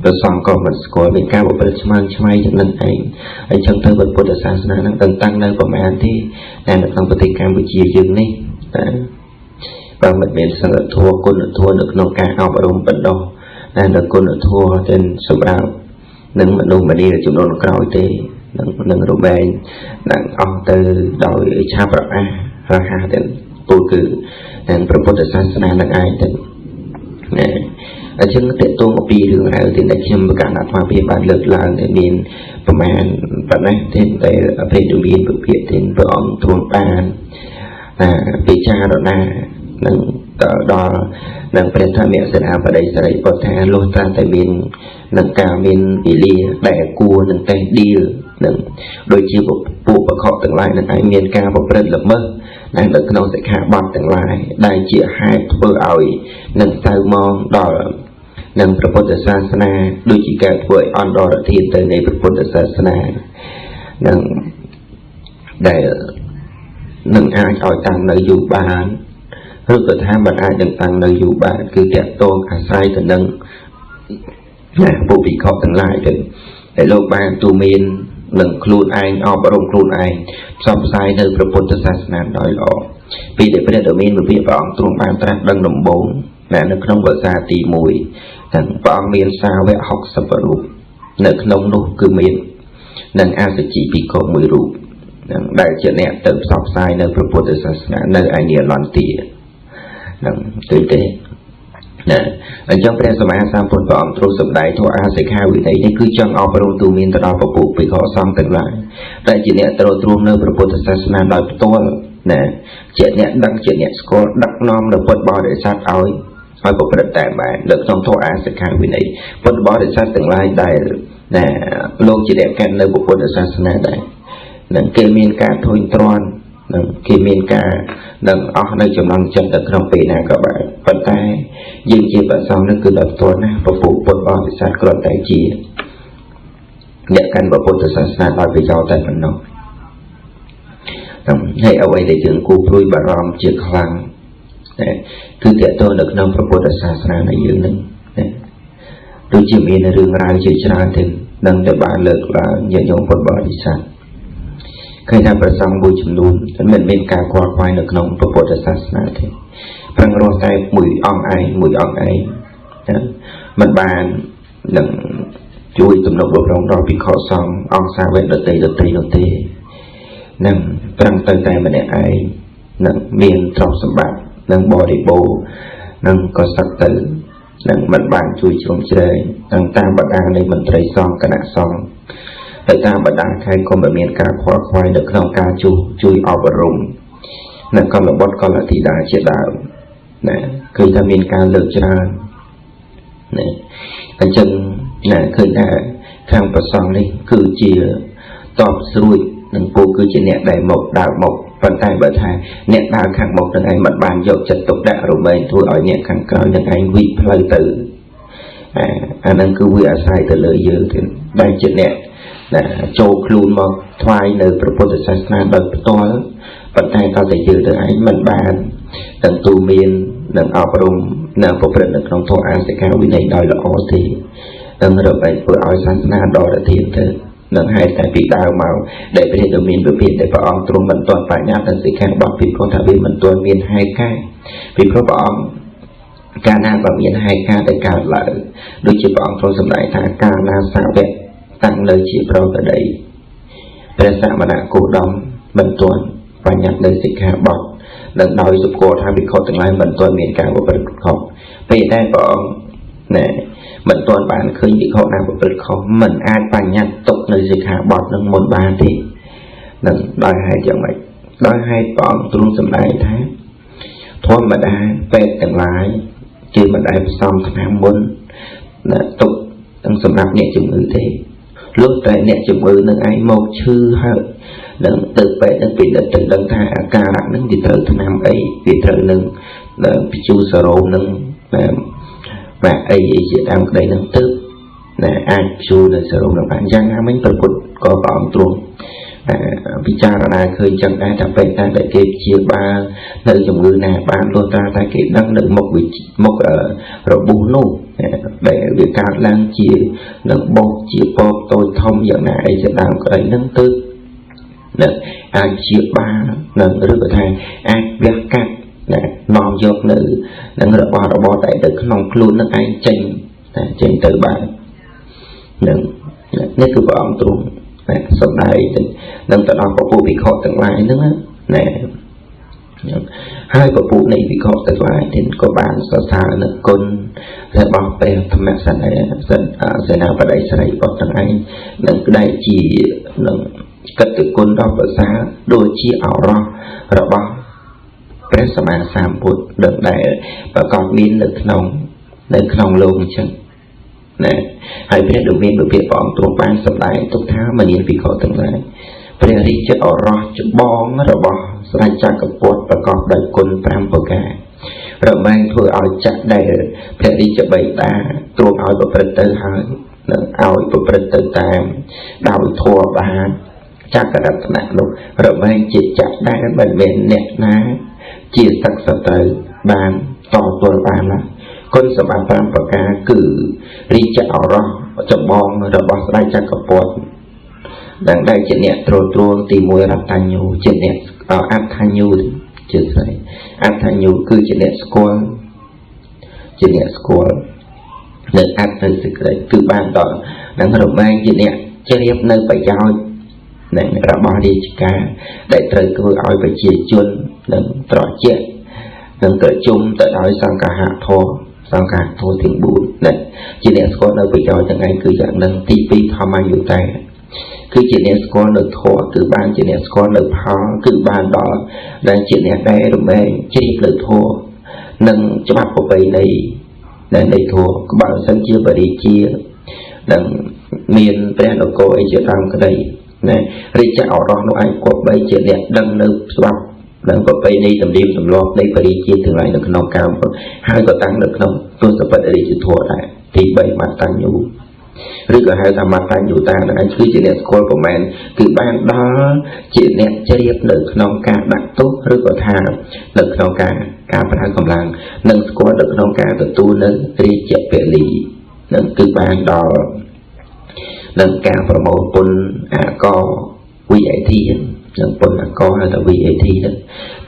ប្រសងក៏មិនស្គាល់មានការប្រព្រឹត្តឆ្មើងឆ្មៃយ៉ាងនឹងឯងអញ្ចឹងទៅពុទ្ធសាសនានឹងតាំងនៅប្រមាណទេតែនៅក្នុងប្រទេសកម្ពុជាយើងនេះបើមិនមានសិលធម៌គុណធម៌នៅក្នុងការអប់រំបណ្ដុះតែនៅគុណធម៌ទាំងសម្រាប់នឹងមនុស្សម្នាចំនួនក្រោយទេនឹងរមែងនឹងអស់ទៅដោយឆាប់រហ័សទាំងពលគឺទាំងព្រះពុទ្ធសាសនានឹងឯងទៅណាអញ្ចឹងតេតងអំពីរឿងរ៉ាវទីដែលខ្ញុំប្រកាសអាត្មាភាពបានលើកឡើងដែលមានប្រមាណប៉ុណ្ណេះទេតែអភេទមានពុទ្ធទេព្រះអង្គទ្រង់បានពិចារណានឹងដល់នឹងព្រះធម្មសេនាបតីសិរីពុទ្ធថាលុះត្រាតែមាននឹងការមានវេលាដែលគួរនឹងតេះដៀលនឹងដូចជាពួកបខទាំងឡាយនឹងឯងមានការប្រព្រឹត្តល្មើសនៅក្នុងសិក្ខាបទទាំងឡាយដែលជាហេតុធ្វើឲ្យនឹងទៅមកដល់នឹងព្រះពុទ្ធសាសនាដូចជាការធ្វើឲ្យអន្តរធានទៅនៃព្រះពុទ្ធសាសនានឹងដែលនឹងអាចឲ្យតាំងនៅយូរបានឬក៏ថាមិនអាចនឹងតាំងនៅយូរបានគឺតកតងអាស្រ័យទៅនឹងពួកវិខទាំងឡាយទៅដែលលោកបានទូមាននឹងខ្លួនឯងអប់រំខ្លួនឯងផ្សព្វផ្សាយនៅព្រះពុទ្ធសាសនាដោយល្អពីដែលព្រះដ៏មានវិភាកព្រះអង្គទ្រង់បានត្រាស់ដឹងដំបូងនៅក្នុងវស្សាទី1ទាំងព្រះអង្គមានសាវក60 រូបនៅក្នុងនោះគឺមាននឹងអសជីភិក្ខុ1 រូបនឹងដែលជាអ្នកទៅផ្សព្វផ្សាយនៅព្រះពុទ្ធសាសនានៅឯនីឡន្ទានឹងទេ nè ở trongព្រះសម្មាសម្ពុទ្ធព្រះអង្គទ្រង់សម្ដែងធម៌អាសិក្ខាវិន័យនេះគឺចង់អប់រំទូមានទៅដល់ពពួកភិក្ខុសង្ឃទាំងឡាយដែលជាអ្នកទ្រទ្រង់នៅព្រះពុទ្ធសាសនាដោយផ្ទាល់ណាជាអ្នកដឹងជាអ្នកស្គាល់ដឹកនាំនៅពុទ្ធបរិស័ទឲ្យប្រព្រឹត្តតាមបាននៅក្នុងធម៌អាសិក្ខាវិន័យពុទ្ធបរិស័ទទាំងឡាយដែលណាលោកជាអ្នកកាន់នៅពុទ្ធសាសនាដែរនឹងគេមានការធុញទ្រាន់នឹងគេមានការនឹងអស់នៅចំណងចិត្តនៅក្នុងពេលណាក៏បានប៉ុន្តែយើងជាប្រសងនឹងគឺដល់ផ្ទាល់ណាពពុទ្ធពុទ្ធបរិស័ទគ្រាន់តែជាអ្នកកាន់ពុទ្ធសាសនាដោយប្រយោជន៍តែប៉ុណ្ណោះហើយអ្វីដែលយើងគូព្រួយបារម្ភជាខ្លាំងគឺតើតើនៅក្នុងពុទ្ធសាសនានៃយើងនឹងដូចជាមានរឿងរ៉ាវជាច្រើនទេនឹងតែបានលើកឡើងញាតិញោមពុទ្ធបរិស័ទឃើញថាប្រសងមួយចំនួនមិនមានការខ្វល់ខ្វាយនៅក្នុងពុទ្ធសាសនាទេប្រឹងរស់តែមួយអង្គឯងមិនបាននឹងជួយទំនុកបម្រុងដល់ភិក្ខុសង្ឃអង្គសាវកដទៃនោះទេនឹងប្រឹងទៅតែម្នាក់ឯងនឹងមានទ្រព្យសម្បត្តិនឹងបរិបូរណ៍នឹងក៏សឹកទៅនឹងមិនបានជួយជ្រោមជ្រែងនឹងតាមបណ្ដានៃមន្ត្រីសង្ឃគណៈសង្ឃទៅតាមបណ្ដាខេត្តក៏មិនមានការខ្វល់ខ្វាយនៅក្នុងការជួយអប់រំនៅកលបុត្រកលធីតាជាដើមណាគឺថាមានការលើកច្រើនណាអញ្ចឹងណាឃើញថាខាងប្រសងនេះគឺជាតបស្រួយនឹងពូគឺជាអ្នកដែលមកដើរមកប៉ុន្តែបើថាអ្នកដើរខាងមុខនឹងឯងមិនបានយកចិត្តទុកដាក់រមែងធ្វើឲ្យអ្នកខាងក្រោយនឹងឯងវិផ្លូវទៅអានឹងគឺវាអាស្រ័យទៅលើយើងទៀតដែលជាអ្នកចូលខ្លួនមកថ្វាយនៅព្រះពុទ្ធសាសនាដោយផ្ទាល់ប៉ុន្តែតើតែយើងទៅឯងមិនបានទាំងទូមាននឹងអប់រំនៅប្រព្រឹត្តនៅក្នុងធម៌អាសិក្ខាវិន័យដោយល្អទេនឹងរកឲ្យធ្វើឲ្យសាសនាដរធានទៅនឹងហេតុតែពីដើមមកដែលព្រះដ៏មានវិភាគដែលព្រះអង្គទ្រង់មិនទាន់បញ្ញត្តិនៅសិក្ខាបទពីព្រោះថាវាមិនទាន់មានហេតុការពីព្រោះព្រះអង្គកាលណាក៏មានហេតុការដែលកើតឡើងដូចជាព្រះអង្គទ្រង់សម្ដែងថាកាលណាសាវកតាំងនៅជាប្រកដីព្រះសមណគោតមមិនទាន់បញ្ញត្តិនៅសិក្ខាបទនឹងដោយសុគរថាវិខទាំងឡាយមិនទាន់មានការប្រព្រឹត្តខុសពេលដែលព្រះអង្គមិនទាន់បានឃើញវិខណាប្រព្រឹត្តខុសមិនអាចបញ្ញត្តិទុកនៅសិក្ខាបទនឹងមុនបានទេនឹងដោយហេតុយ៉ាងម៉េចដោយហេតុព្រះអង្គទ្រង់សម្ដែងថាធម្មតាពេទ្យទាំងឡាយជាមិនដែលផ្សំថ្នាំមុនទុកទាំងសម្រាប់អ្នកជំងឺទេលុះតែអ្នកជំងឺនឹងឯងមកឈឺហើយនឹងទៅពេទ្យនឹងពិនិត្យទៅដឹងថាអាការៈនឹងវាត្រូវថ្នាំអីវាត្រូវនឹងបញ្ជូសរោមនឹងបាទអីជាដើមក្តីនឹងទៅអាចបញ្ជូនៅសរោមនឹងបានយ៉ាងណាមិញប្រពុតក៏ព្រះអង្គទ្រង់ពិចារណាឃើញចឹងដែរថាពេទ្យតែគេព្យាបាលនៅជំងឺណាបានលុះត្រាតែគេដឹងនៅមុខរបួសនោះដែលវាកើតឡើងជានឹងបោកជាពកតូចធំយ៉ាងណាអីជាដើមក្តីនឹងទៅអាចព្យាបាលនឹងឬក៏ថាអាចវះកាត់នាំយកនៅនឹងរបស់របរតែទៅក្នុងខ្លួននឹងឯងចេញទៅបាននឹងនេះគឺព្រះអង្គទ្រង់សម្ដែងនឹងទៅដល់ពពុវិខទាំងឡាយហ្នឹងណាហើយពពុនៃវិខទាំងឡាយទៀតក៏បានសរសើរនៅគុណរបស់ព្រះធម្មសេនាបតីស្រីបុត្រទាំងឯងនឹងដែលជានឹងកិត្តិគុណដ៏ប្រសើរដូចជាឱរសរបស់ព្រះសម្មាសម្ពុទ្ធដែលប្រកបមាននៅក្នុងលោកអញ្ចឹងណាហើយព្រះដ៏មានវិភាគព្រះអង្គទ្រង់បានសម្ដែងទុកថាមនាលភិក្ខុទាំងឡាយព្រះរាជឱរសច្បងរបស់ស្ដេចចក្រពត្តិប្រកបដោយគុណ5ប្រការរមែងធ្វើឲ្យចាក់ដែលព្រះរាជបិតាទ្រង់ឲ្យប្រព្រឹត្តទៅហើយនឹងឲ្យប្រព្រឹត្តទៅតាមដោយធម៌បានចក្ររតនៈនោះរមែងជាចាក់ដែលមិនមែនអ្នកណាជាសក្តិត្រូវបានតទល់បានណាគុណសម្បត្តិ5ប្រការគឺរាជឱរសចម្បងរបស់ស្ដេចចក្រពត្តិដែលជាអ្នកទ្រទ្រង់ទី1រតញ្ញូជាអ្នកអដ្ឋញ្ញូជាស្អីអដ្ឋញ្ញូគឺជាអ្នកស្គាល់នៅអត្តទៅសេចក្តីគឺបានដល់នឹងរមែងជាអ្នកជ្រាបនៅប្រយោជន៍នៃរបស់រាជការដែលត្រូវធ្វើឲ្យប្រជាជននឹងត្រជាក់នឹងប្រជុំទៅដោយសង្ឃហធម៌ sao cả thôi tiếng bụi này chỉ để score đâu bị cho chẳng ai cứ dạng nâng tivi thò mangอยู่แต่คือchỉ để score được thua cứ ban chỉ để score được phá cứ ban đó đang chỉ để đây rồi mấy chỉ được thua nâng cho bắt của bay này để đây thua các bạn sân chia và đi chia đằng miền bên đầu cô ấy chưa làm cái đây này đi chạy ở đó nó anh của bay chỉ để đằng nơi bắt đằng của bay đi tầm đêm tầm lo đây phải đi chia thường lại được nông cao hai có tăng được không tôi sẽ phải đi chỉ thua lại thì bay mặt tăng nhiều rồi cả hai tham mặt tăng nhiều ta là anh cứ chỉ để score của mình từ ban đó chỉ để chơi được nông cao đặt tốt rồi có thà được nông cao cả phải còn làm nâng score được nông cao từ tu nâng đi chạy về lý nâng từ ban đó nâng cao và một quân co quy ấy thi nâng quân co hay là quy ấy thi đó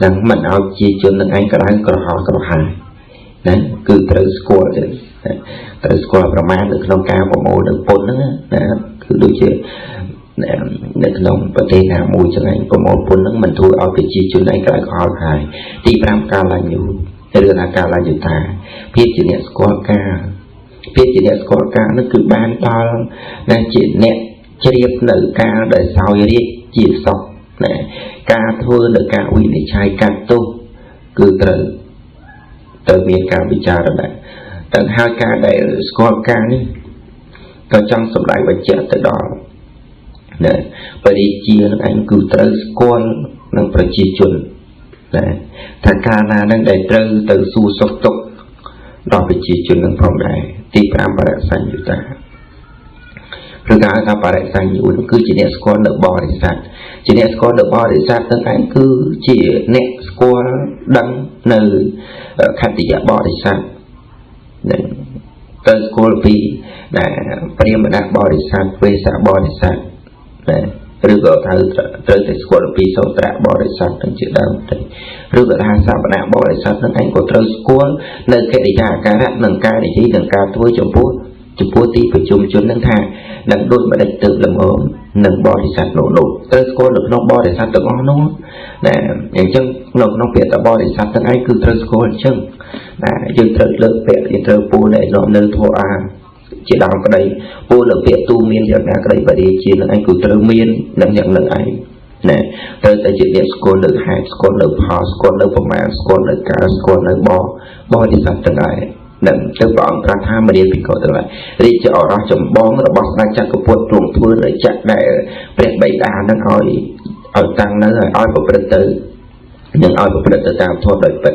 nâng mình ao chia cho nâng anh cái đó có họ có hai đấy cứ từ score từ scoreประมาณđược nông cao của một được quân đó cứ đối chứ được nôngประเทศnào mùi cho anh của một quân đó mình thu ao cái chia cho anh cái đó có hai thì pram cao là nhiều đưa là cao là nhiều ta biết chỉ nhận score cao biết chỉ đẹp có cả nó cứ ban to nên chỉ nẹt chỉ đẹp nở ca để sau đi chỉ sọc này ca thua nở ca uy để trai ca tu cứ từ miền ca bị cha rồi này tận hai ca để score ca nhé có trong sầm lại và chết từ đó này và đi chia nó anh cứ từ score nó phải chia chuẩn này thằng ca là đang để từ su sọc tục đó phải chia chuẩn nó phòng nàyที่พระบริษัทอยู่ตาหรือการทำบริษัทอยู่คือจีเนสกอร์เดบริษัทจีเนสกอร์เดบริษัทตั้งแต่คือจีเนสกอร์ดังในขัตติยบริษัทนั่นเตอร์สกอร์ปีนะปริมาณบริษัทเวสบริษัทนะหรือก็เตอร์สกอร์ปีโซตระบริษัทตั้งชื่อดังหรือก็ทางสถาปนาบริษัทตั้งแต่ก็เตอร์สกอร์ในแค่ดิจาการะหนึ่งการดิจีหนึ่งการทั่วจมพูตีประชุมชนนั่งทางดังโดยมาได้ตึกลำอ้อมหนึ่งบริษัทโนเตอร์สกอร์หรือน้องบริษัทตึกอ้อนู้นนะอย่างเช่นน้องเปียแต่บริษัทตั้งแต่คือเตอร์สกอร์เช่นนะยังเตอร์เลิกเปียยังเตอร์ปูในน้องเนื้อทัวร์chỉ đào cái đây vô là việc tu miên giờ ra cái đây và đi chia là anh cứ từ miên nhận nhận lần ấy nè tới tới chuyện score được hai score được pha score được phần mềm score được cả score được bo thì sẵn từng ấy nằm tới bọn ra tham mà đi bị gọi từng lại đi cho ra chồng bón rồi bóc ra chắc có buồn tuồng thưa rồi chắc để bẹt bậy đá nó hỏi tăng nó rồi hỏi của bật tử nhưng hỏi của bật tử tao thua đời bật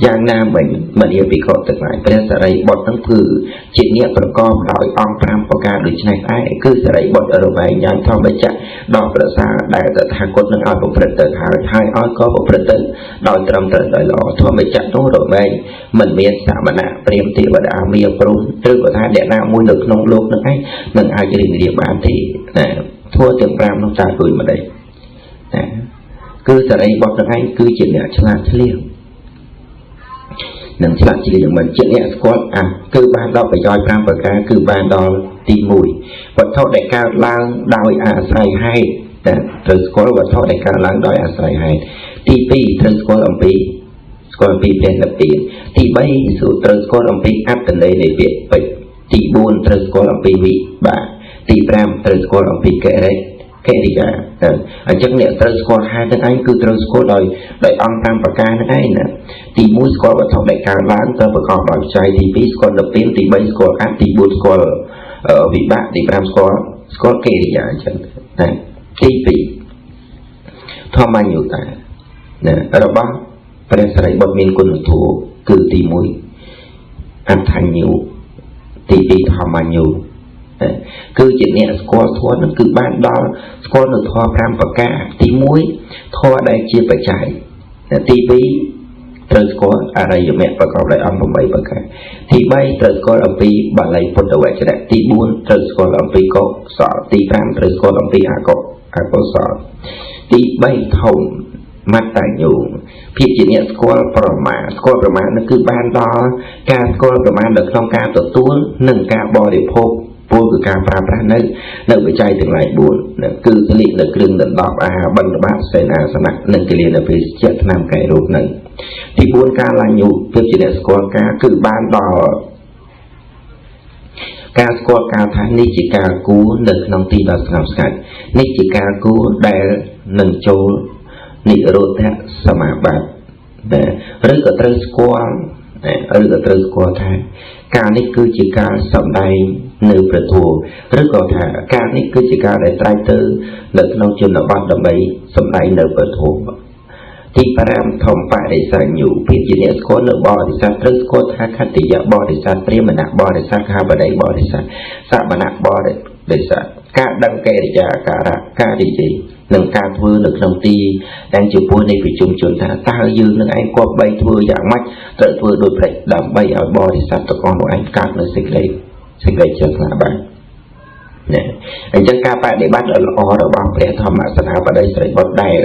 อย่างน้ำมันเอียปีกอดตึกหลายเป็นสลายบททั้งผือจิตเนี่ยประกอบโดยองพรำประการโดยใช้ไอ้คือสลายบทอารมณ์อย่างท่องไปจะดอกประสาได้แต่ทางกฎนั้นเอาประพฤติหาไทยอ้อยก็ประพฤติโดยตรำตรโดยหล่อท่องไปจะต้องโดยไม่มันเมียสามณะเตรียมตีบดาเมียปรุงหรือว่าท่าเดียนามุ้ยหนึกนงลูกนั่นไงนั่นอาจจะเรียนบ้านที่ทั่วถึงพรำต้องจ่ายปืนมาได้คือสลายบทนั้นไงคือจิตเนี่ยฉลาดเฉลียวนั่งสลับจีอย่างมันเจ็ดเนี่ยสกอตคือบ้านเราไปย่อยพรำประการคือบ้านเราตีมุยวัดเท่าได้การล้างดอยอาศัยให้แต่เธอสกอตวัดเท่าได้การล้างดอยอาศัยให้ตีปีเธอสกอตอัมพีสกอตอัมพีเป็นแบบตีตีใบสู่เธอสกอตอัมพีอัพตันเลยในเปียไปตีบุญเธอสกอตอัมพีวิบาตีพรำเธอสกอตอัมพีเกเรแค่ดีจ้ะอันจังเนี่ยเตอร์สกอร์ห้าทั้งไอ้คือเตอร์สกอร์โดยองตามประการทั้งไอ้นะตีมูสกอร์วัดทองในการล้างเตอร์ประกอบโดยใจตีปีสกอร์ดับเบิลตีใบสกอร์อัพตีบูสกอร์วิบะตีพรำสกอร์แค่ดีจ้ะจังนะตีปีทอมันอยู่แต่นะเราบ้าเป็นสลายบทมีนกุลถูกคือตีมุยอันทันอยู่ตีปีทอมันอยู่คือจิตเนี่ยสกอร์ทัวนั่นคือบ้านดอสกอร์หนึ่งทัวพรำประกาศตีมุ้ยทัวได้เชี่ยประจัยตีปีเตอร์สกอร์อะไรอยู่แม่ประกอบได้อันผมไปประกาศตีใบเตอร์สกอร์อันปีบัลลัยพุทธวัจจะตีบุญเตอร์สกอร์อันปีก็สอตีพรำเตอร์สกอร์อันปีอาก็สอตีใบทงมัดแต่อยู่พี่จิตเนี่ยสกอร์ประมาณนั่นคือบ้านดอการสกอร์ประมาณเด็กต้องการตัวหนึ่งการบริโภคปูคือการปราบปรามนั่นไปใจถึงหลายบุญคือสลิดหนึ่งกลึงหนึ่งดอกอาบันบาเสนาสนะหนึ่งกิเลนเป็นเจ็ดนำไก่รูปหนึ่ง ទី4ការឡាញញូភាពជាអ្នកស្គាល់ការគឺបានដល់ការស្គាល់ការថានេះជាការគួរនៅក្នុងទីដ៏ស្ងប់ស្ងាត់នេះជាការគួរដែលនឹងចូលនិរោធសមាបត្តិឬក៏ត្រូវស្គាល់ថាការនេះគឺជាការសម្ដែងនៅព្រះធម៌ឬក៏ថាការនេះគឺជាការដែលត្រែកទៅនៅក្នុងជនបទដើម្បីសម្ដែងនៅព្រះធម៌ទី5ធម្មបរិសញ្ញូភាពជាអ្នកស្គាល់នៅបរិស័ទត្រូវស្គាល់ថាខត្តយបរិស័ទព្រាមណបរិស័ទខាបតីបរិស័ទសមណបរិស័ទការដឹងកិរិយាការៈការនិយាយនិងការធ្វើនៅក្នុងទីដែលចំពោះនៃប្រជុំជនថាតើយើងនឹងឯងគប្បីធ្វើយ៉ាងម៉េចត្រូវធ្វើដោយប្រេចដើម្បីឲ្យបរិស័ទទាំងអស់នោះឯងកើតនៅសេចក្តីចិត្តស្នាបានអញ្ចឹងការបដិបត្តិល្អរបស់ព្រះធម្មសេនាបតីស្រីបុត្រដែល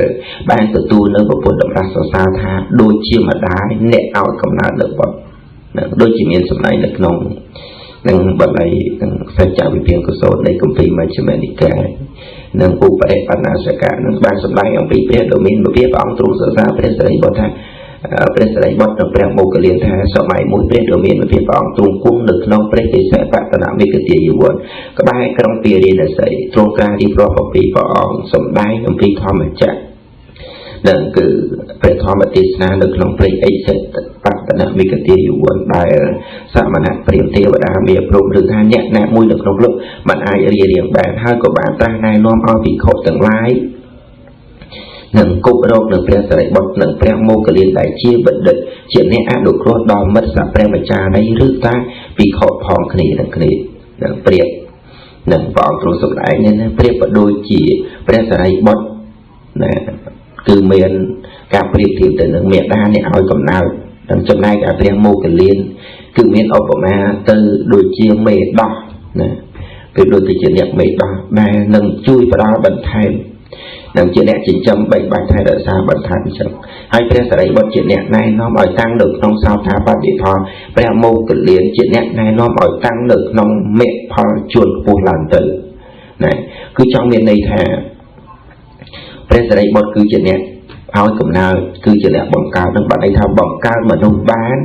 បានទទួលនៅពុទ្ធតម្រាស់សរសើរថាដូចជាម្ដាយអ្នកឲ្យកំណើតនៅបុត្រដូចជាមានសម្ដែងនៅក្នុងនឹងបាលីនឹងសច្ចវិភានកុសលនៃគម្ពីរមជ្ឈិមនិកាយនិងឧបរិបណាសកៈនឹងបានសម្ដែងអំពីព្រះដ៏មានព្រះអង្គទ្រង់សរសើរព្រះស្រីបុត្រថាព្រះស្រីបុត្រនិងព្រះមោគលានថាសម័យមួយព្រះដ៏មានព្រះអង្គទ្រង់គង់នៅក្នុងព្រះទេសបតនមិគតិយវ័នក្បែរក្រុងពារាណសីទ្រង់ក្រាបរៀបរាប់អំពីព្រះអង្គសម្ដែងអំពីធម្មចក្រនឹងគឺព្រះធម្មទេសនានៅក្នុងព្រះអិសិបតនមិគតិយវ័នដែលសមណៈព្រាមទេវតាមានព្រមឬថាអ្នកណាមួយនៅក្នុងលោកមិនអាចរៀបរៀងបានហើយក៏បានត្រាស់ណែនាំឲ្យភិក្ខុទាំងឡាយនឹងគប់រកនឹងព្រះសិរីបុត្រនិងព្រះមោគលានដែលជាបណ្ឌិតជាអ្នកអនុគ្រោះដល់មិត្តសព្រះម្ចារ្យនៃឬតាភិក្ខុផងគ្នានឹងព្រាបនឹងព្រះអង្គទ្រង់សម្ដែងនេះព្រាបក៏ដូចជាព្រះសិរីបុត្រណាគឺមានការប្រៀបធៀបទៅនឹងមេដាអ្នកឲ្យកំណើតនិងចំណែកឯព្រះមោគលានគឺមានឧបមាទៅដូចជាមេដោះណាគឺដូចទៅជាអ្នកមេដោះដែលនឹងជួយផ្ដល់បន្ថែមនឹងជាអ្នកចិញ្ចឹមបីបាច់ថែរក្សាបន្ថែមចឹងហើយព្រះសិរីបុត្រជាអ្នកណែនាំឲ្យតាំងនៅក្នុងសោតាបត្តិផលព្រះមោគលានជាអ្នកណែនាំឲ្យតាំងនៅក្នុងមគ្គផលជួនខ្ពស់ឡើងទៅណាគឺចង់មានន័យថាព្រះសិរីបុត្រគឺជាអ្នកឲ្យកំណើតគឺជាអ្នកបង្កើតនឹងបានន័យថាបង្កើតមនុស្សបាន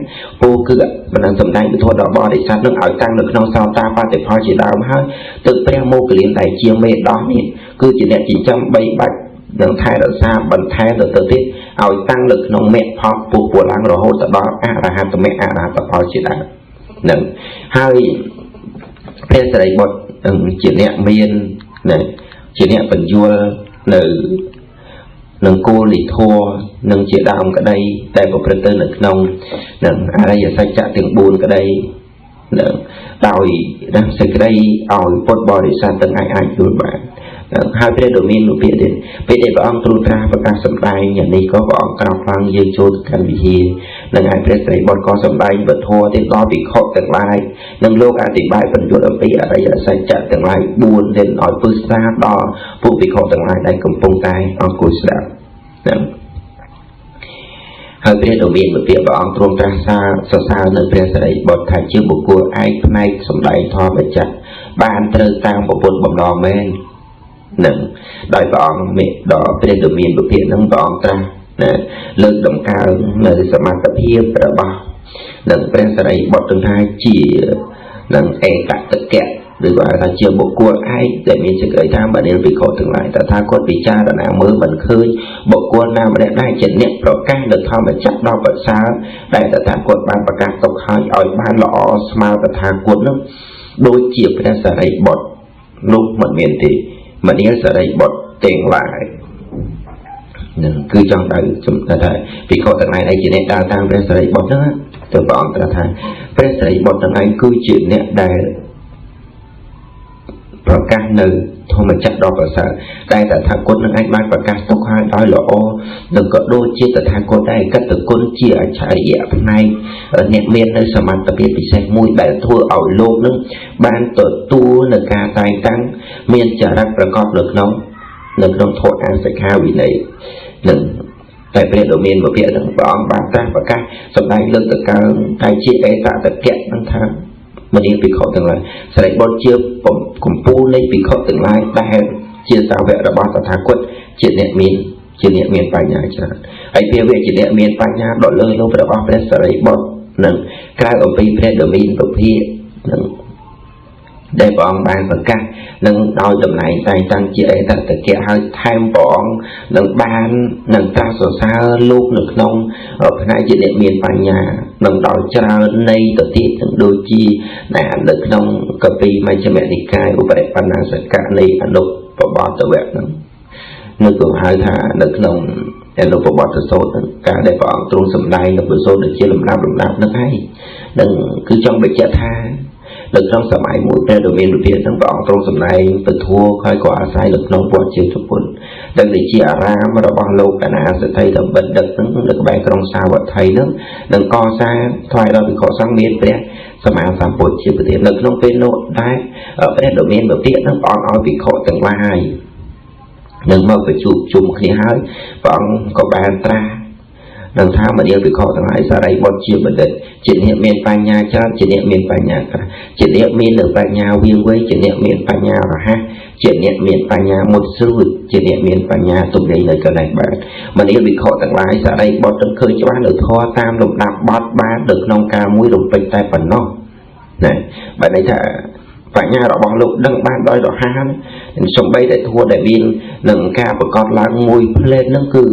ពោគឺមិននឹងសម្ដែងពធដល់បរិស័ទនឹងឲ្យតាំងនៅក្នុងសោតាបត្តិផលជាដើមហើយទើបព្រះមោគលានដែលជាមេដោះនេះគឺជាអ្នកចិញ្ចឹមបីបាច់នឹងថែរក្សាបន្ថែមទៅទៀតឲ្យតាំងនៅក្នុងមគ្គផលពុះពួរឡើងរហូតដល់អរហត្តមគ្គអរហត្តផលជាដើមនឹងហើយព្រះសិរីបុត្រជាអ្នកមានជាអ្នកបញ្យល់នៅនឹងគោលនិធម៌នឹងជាដើមក្តីតែប្រព្រឹត្តទៅនៅក្នុងនឹងអរិយសច្ចៈទាំង4ក្តីនឹងដោយសេចក្តីឲ្យពុទ្ធបរិស័ទទាំងអាចយល់បានហើយព្រះដ៏មានពាក្យទៀតពេលដែលព្រះអង្គទ្រង់ត្រាស់ប្រកាសសម្ដែងយ៉ាងនេះក៏ព្រះអង្គក្រោកឡើងយើងចូលទៅកាន់វិហារនិងឯព្រះស្រីបុត្រក៏សម្ដែងពធទៀតដល់ភិក្ខុទាំងឡាយនិងលោកអធិប្បាយបញ្យល់អំពីអរិយសច្ចៈទាំងឡាយ4ទៀតឲ្យពឹស្ដារដល់ពួកភិក្ខុទាំងឡាយដែលកំពុងតែអង្គុយស្ដាប់ហើយព្រះដ៏មានព្រះអង្គទ្រង់ត្រាស់សរសើរនៅព្រះសិរីបុត្រថាជាបុគ្គលឯកផ្នែកសម្ដែងធម៌ចក្របានត្រូវតាមពុទ្ធបំណងមែននឹងដោយព្រះអង្គមេដល់ព្រះដ៏មានពភាកនឹងព្រះអង្គត្រាស់ណាលើកដំកើងនៅសមត្ថភាពរបស់នឹងព្រះសិរីបុត្រថាជានឹងឯកតកៈឬក៏ថាជាបុគ្គលឯកដែលមានសេចក្តីថាបរិលភិក្ខុទាំងឡាយតថាគាត់ពិចារណាមើលមិនឃើញបុគ្គលណាម្នាក់ដែលជាអ្នកប្រកាសនៅធម្មចក្រដ៏ប្រសើរដែលតថាគាត់បានប្រកាសទុកឲ្យបានល្អស្មើតថាគាត់នឹងដូចជាព្រះសិរីបុត្រនោះមិនមានទេមនាលសិរីបុត្រទាំងឡាយនឹងគឺចង់ដៅថាភិក្ខុទាំងឡាយដែលជាអ្នកដើរតាមព្រះសិរីបុត្រហ្នឹងទៅព្រះអង្គត្រាស់ថាព្រះសិរីបុត្រទាំងឡាយគឺជាអ្នកដែលប្រកាសនៅធម្មចក្រដ៏ប្រសើរតែតថាគតនឹងអាចបានប្រកាសទុកឲ្យដោយល្អនិងក៏ដូចជាតថាគតដែរកតគុណជាអច្ឆរិយៈផ្នែកអ្នកមាននៅសមត្ថភាពពិសេសមួយដែលធ្វើឲ្យលោកនឹងបានទទួលនៅការតែងតាំងមានចរិតប្រកបនៅក្នុងធម៌អាសិក្ខាវិន័យនឹងតែព្រះដ៏មានពភាកនឹងព្រះអង្គបានត្រាស់ប្រកាសសម្ដែងលើកទៅកើតែជាឯកតកៈនឹងថាមនាលភិក្ខុទាំងឡាយសិរីបុត្រជាកម្ពូលនៃភិក្ខុទាំងឡាយដែលជាសាវករបស់តថាគតជាអ្នកមាន ជាអ្នកមានបញ្ញាច្រើនហើយពេលវាជាអ្នកមានបញ្ញាដល់លើលោករបស់ព្រះសារីបុត្រនឹងក្រៅអំពីព្រះដ៏មានពភានឹងដែលព្រះអង្គបានប្រកាសនឹងដោយតម្លៃតែងតាំងជាអេតតកៈហើយថែមព្រះអង្គនឹងបាននឹងត្រាស់សរសើរលោកនៅក្នុងផ្នែកជាអ្នកមានបញ្ញានឹងដោយច្រើននៃទៅទៀតនឹងដូចជានៅក្នុងកពីមជ្ឈិមនិកាយឧបរិបណ្ណាសកៈនៃអនុបបតវៈនឹងនៅក៏ហៅថានៅក្នុងអនុបបតសោតការដែលព្រះអង្គទ្រង់សម្ដែងនៅពុទ្ធសោតជាលំដាប់នឹងហើយនឹងគឺចង់បញ្ជាក់ថានៅក្នុងសម័យមួយព្រះដ៏មានវិភាគទាំងព្រះអង្គទ្រង់សម្ដែងពធัวហើយក៏អាស្រ័យនៅក្នុងវត្តជាជប៉ុនដែលជាអារាមរបស់លោកកណាសទ្ធិតំបិតដឹកនឹងនៅក្បែរក្រុងសាវត្ថីនឹងនឹងកសាងថ្វាយដល់ភិក្ខុសង្ឃមានព្រះសម្មាសម្ពុទ្ធជាប្រធាននៅក្នុងពេលនោះដែរព្រះដ៏មានវិភាគនឹងព្រះអង្គឲ្យភិក្ខុទាំងឡាយនឹងមកប្រជុំជុំគ្នាហើយព្រះអង្គក៏បានត្រាស់នឹងថាមនាលភិក្ខុទាំងឡាយសារីបុត្រជាបណ្ឌិតជាអ្នកមានបញ្ញាច្រើនជាអ្នកមានបញ្ញាក្រាស់ជាអ្នកមាននៅបញ្ញាវាងវៃជាអ្នកមានបញ្ញារហ័សជាអ្នកមានបញ្ញាមុតស្រួចជាអ្នកមានបញ្ញាទំនេរនៅកន្លែងបានមនាលភិក្ខុទាំងឡាយសារីបុត្រទាំងឃើញច្បាស់នៅធម៌តាមលំដាប់បទបាននៅក្នុងការមួយរំពេចតែប៉ុណ្ណោះណាបើន័យថាបញ្ញារបស់លោកដឹងបានដោយរហ័សនឹងសំបីតែធัวដែលមាននឹងការប្រកបឡើងមួយផ្លេតហ្នឹងគឺ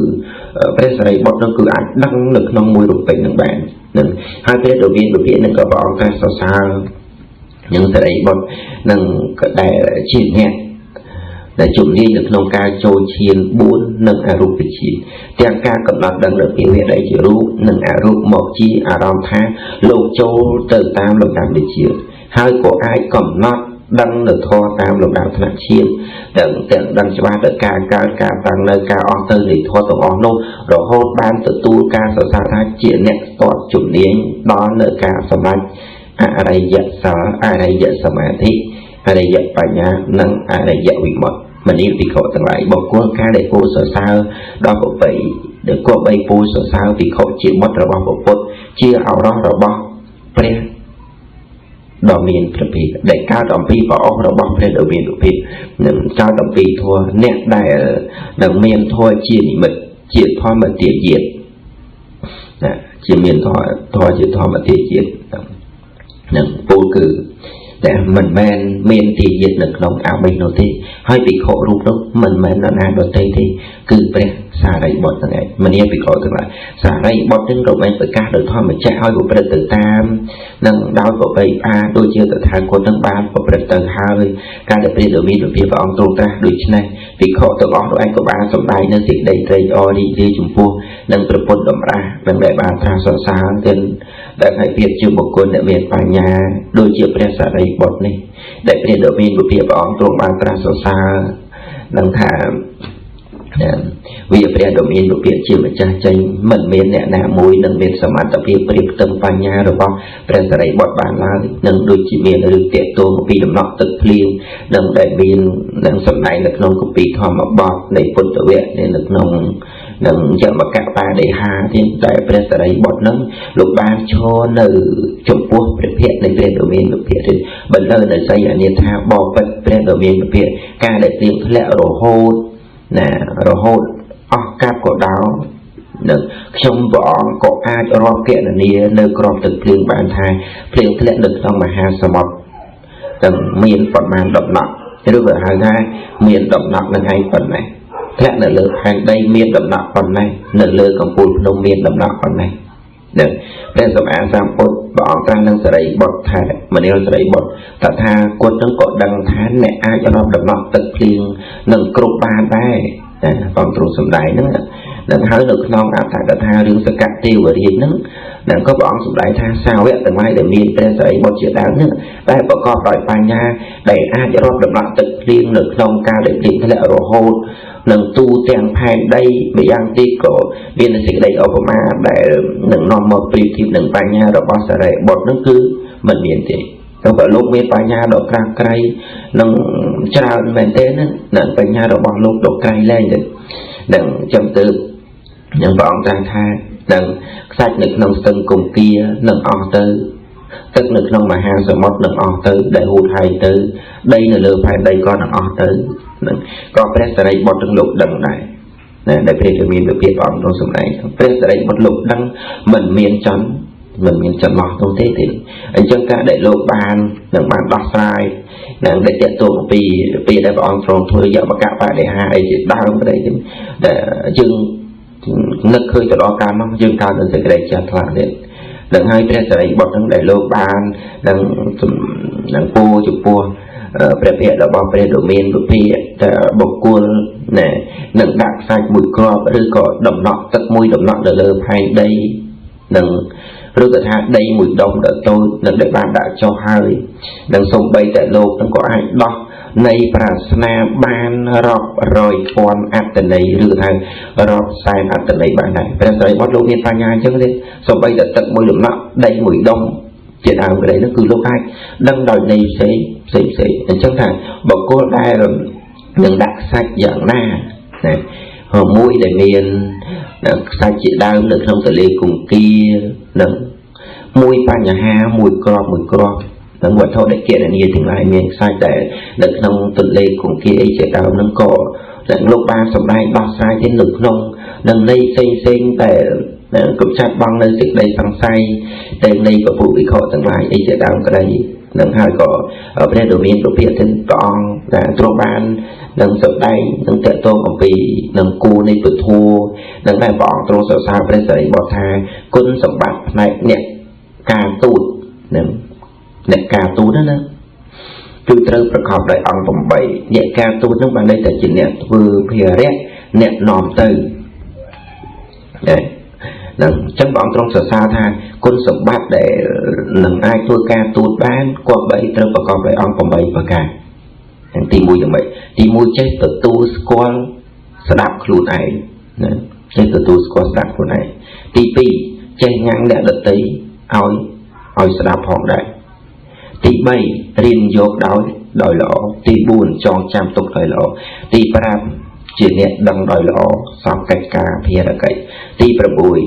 ព្រះសារីបុត្រនឹងគឺអាចដឹងនៅក្នុងមួយរូបពេញនឹងបាននឹងហើយព្រះដ៏មានវិភាគនឹងក៏ព្រះអង្គត្រាស់សរសើរនឹងសារីបុត្រនឹងក៏ដែលជាអ្នកដែលជំនាញនៅក្នុងការចូលឈាន4និងអរូបជាតិទាំងការកំណត់ដឹងនៅពីវាដែលជារូបនិងអរូបមកជាអារម្មណ៍ថាលោកចូលទៅតាមលំដាប់វិជាហើយក៏អាចកំណត់ដឹងនៅធម៌តាមលំដាប់ថ្នាក់ឈានទាំងដឹងច្បាស់ទៅការកើតការតាំងនៅការអស់ទៅនៃធម៌ទាំងអស់នោះរហូតបានទទួលការសរសើរថាជាអ្នកស្ទាត់ជំនាញដល់នៅការសម្រេចអរិយសិលអរិយសមាធិអរិយបញ្ញានិងអរិយវិមុតតិមនីភិក្ខុទាំងឡាយបុគ្គលការដែលពោលសរសើរដល់ប្របីដែលគប្បីពោលសរសើរភិក្ខុជាបុត្ររបស់ព្រះពុទ្ធជាឱរសរបស់ព្រះដ៏មានព្រះភិក្ខុដែលកើតអំពីប្រអស់របស់ព្រះដ៏មានព្រះភិក្ខុនឹងកើតអំពីធម៌អ្នកដែលនឹងមានធម៌ជានិមិត្តជាធម្មទាយាទណាជាមានធម៌ជាធម្មទាយាទនឹងពោលគឺតែមិនមែនមានទាយាទនៅក្នុងអាមិញនោះទេហើយភិក្ខុរូបនោះមិនមែននរណាដទៃទេគឺព្រះសារីបុត្រហ្នឹងឯងមនាភិក្ខុទាំងឡាយសារីបុត្រនឹងរមែងប្រកាសដោយធម្មចក្រឲ្យប្រព្រឹត្តទៅតាមនឹងដោយប្របីអាដូចជាតថាគតនឹងបានប្រព្រឹត្តទៅហើយការដែលព្រះដ៏មានវិភាកព្រះអង្គទ្រង់ត្រាស់ដូច្នេះភិក្ខុទាំងអស់នោះឯងក៏បានសម្ដែងនៅសេចក្តីត្រេកអររីករាយចំពោះនឹងព្រះពុទ្ធតម្រាស់នឹងដែលបានត្រាស់សរសើរទាំងដែលឲ្យភាពជាបុគ្គលដែលមានបញ្ញាដូចជាព្រះសារីបុត្រនេះដែលព្រះដ៏មានវិភាកព្រះអង្គទ្រង់បានត្រាស់សរសើរនឹងថាវាព្រះដ៏មានវិភាកជាម្ចាស់ចេញមិនមានអ្នកណាមួយនឹងមានសមត្ថភាពប្រៀបផ្ទឹមបញ្ញារបស់ព្រះសារីបុត្របានឡើយនឹងដូចជាមានរឿងទាក់ទងពីដំណក់ទឹកភ្លៀងនឹងដែលមាននឹងសម្ដែងនៅក្នុងគម្ពីរធម្មបទនៃពុទ្ធវគ្គនៅក្នុងនឹងយមកៈបាដេហាទៀតតែព្រះសារីបុត្រនឹងលោកបានឈរនៅចំពោះព្រះភ័ក្ត្រនៃព្រះដ៏មានវិភាកទៀតបន្លឺនៅសីអនិថាបបិទ្ធព្រះដ៏មានវិភាកការដែលទៀងធ្លាក់រហូតណារហូតអស់កាប់ក៏ដោយនឹងខ្ញុំព្រះអង្គក៏អាចរាប់កណនានៅក្របទឹកភ្លៀងបានថាភ្លៀងធ្លាក់នៅក្នុងមហាសមុទ្រទាំងមានប្រមាណដំណក់ឬក៏ហៅថាមានដំណក់នឹងឯងប៉ុណ្ណេះធ្លាក់នៅលើផែនដីមានដំណក់ប៉ុណ្ណេះនៅលើកំពូលភ្នំមានដំណក់ប៉ុណ្ណេះនឹងព្រះសម្មាសម្ពុទ្ធព្រះអង្គត្រាស់នឹងសារីបុត្រថាមនាលសារីបុត្រតថាគតនឹងក៏ដឹងថាអ្នកអាចរាប់ដំណក់ទឹកភ្លៀងនឹងគ្រប់បានដែរតែបងទ្រង់សម្ដែងហ្នឹងនឹងហើយនៅក្នុងអត្ថកថារឿងសកទេវរាជហ្នឹងនឹងក៏ព្រះអង្គសម្ដែងថាសាវកទាំងឡាយដែលមានព្រះសារីបុត្រជាដើមហ្នឹងតែប្រកបដោយបញ្ញាដែលអាចរាប់ដំណក់ទឹកភ្លៀងនៅក្នុងការដែលភ្លៀងធ្លាក់រហូតនឹងទូទាំងផែនដីម្យ៉ាងទៀតក៏មានសេចក្តីឧបមាដែលនឹងនាំមកប្រៀបធៀបនឹងបញ្ញារបស់សារីបុត្រហ្នឹងគឺមិនមានទេតែបើលោកមានបញ្ញាដ៏ក្រាស់ក្រៃនឹងច្រើនមែនទេណាបញ្ញារបស់លោកដ៏ក្រៃលែងទៅនឹងចាំទៅនឹងព្រះអង្គត្រាស់ថានឹងខ្សាច់នៅក្នុងស្ទឹងគង្គានឹងអស់ទៅទឹកនៅក្នុងមហាសមុទ្រនឹងអស់ទៅដែលហូតហើយទៅដីនៅលើផែនដីក៏នឹងអស់ទៅនឹងក៏ព្រះសារីបុត្រទាំងលោកដឹងដែរ đại phê được miền được biết bóng trong sông này phê sẽ đánh một lục đăng mình miền chọn mọc trong thế thì anh chân cả đại lục bàn đằng bàn đọc sai đằng đại tiện tổ vì đại bóng trong thôi giờ mà các bạn để hai chỉ đau cái đấy để dừng nực hơi từ đó cam không dừng cao đến sự cái đấy chặt là đấy đằng hai phê sẽ đánh bọt đằng đại lục bàn đằng po chụp poประเภทเราบอกประเภทโดเมนประเภทแต่บุคคลเนี่ยหนึ่งดักใส่บุยกรอบหรือก็ดมนอกตักมุยดมนอกเดือดภายได้หนึ่งหรือกระทะได้มุยดมเดือดโตหนึ่งได้บ้านด่าเจ้าให้หนึ่งส่งไปแต่โลกต้องก็ไอ้ดอกในปราศนาบ้านรอบรอยฟอนอัตในหรือทางรอบสายอัตในบ้านไหนเป็นสายวัดโลกเมียนปัญญาจังเลยส่งไปแต่ตักมุยดมนอกได้มุยดมchuyện nào cái đấy nó cứ lúc ai đăng đòi này sẽ chẳng hạn bảo cô đây rồi đừng đặt sạch dạng na này họ mũi để miền sạch chị đang được không thể lên cùng kia đừng mũi pa nhà ha mũi crop đừng gọi thôi để kiện là nhiều tiếng lại miền sạch để được không tự lên cùng kia ấy chị đang nâng cỏ đừng lúc ba sống đây đo sai trên lực nông đừng đây xinh để cũng chặt băng lên dịch đây sang say tên đây có phụ bị khó chẳng lại ấy sẽ đào cái đây nâng hai có ở bên đồ miền đồ việt trên con là trộn ban nâng sập đây nâng tệ tô của vì nâng cu này vượt thua nâng này bỏ trộn sầu sao bên sợi bỏ tha quân sập bát này nè cà tụt nè cà tụt đó nè từ từประกอบដោយអង្គ8អ្នកការទូតនឹងបានន័យថាជាអ្នកធ្វើភារៈអ្នកនាំទៅchẳng bọn trong sở xa tha quân sập bát để nâng ai thua ca tụt bán qua bảy trơ và còn lại ông còn bảy và cả tìm mùi như vậy tìm mùi chết từ tu squal đạp luôn này chết từ tu squal đạp luôn này tìm pi chơi ngang để đợt tí oi đạp hòn đại tìm bay riêng dốt đòi lõ tìm buồn cho chăm tục đòi lõ tìm ram chỉ nét đăng đòi lõ xong cách ca phía là cái tìm bùi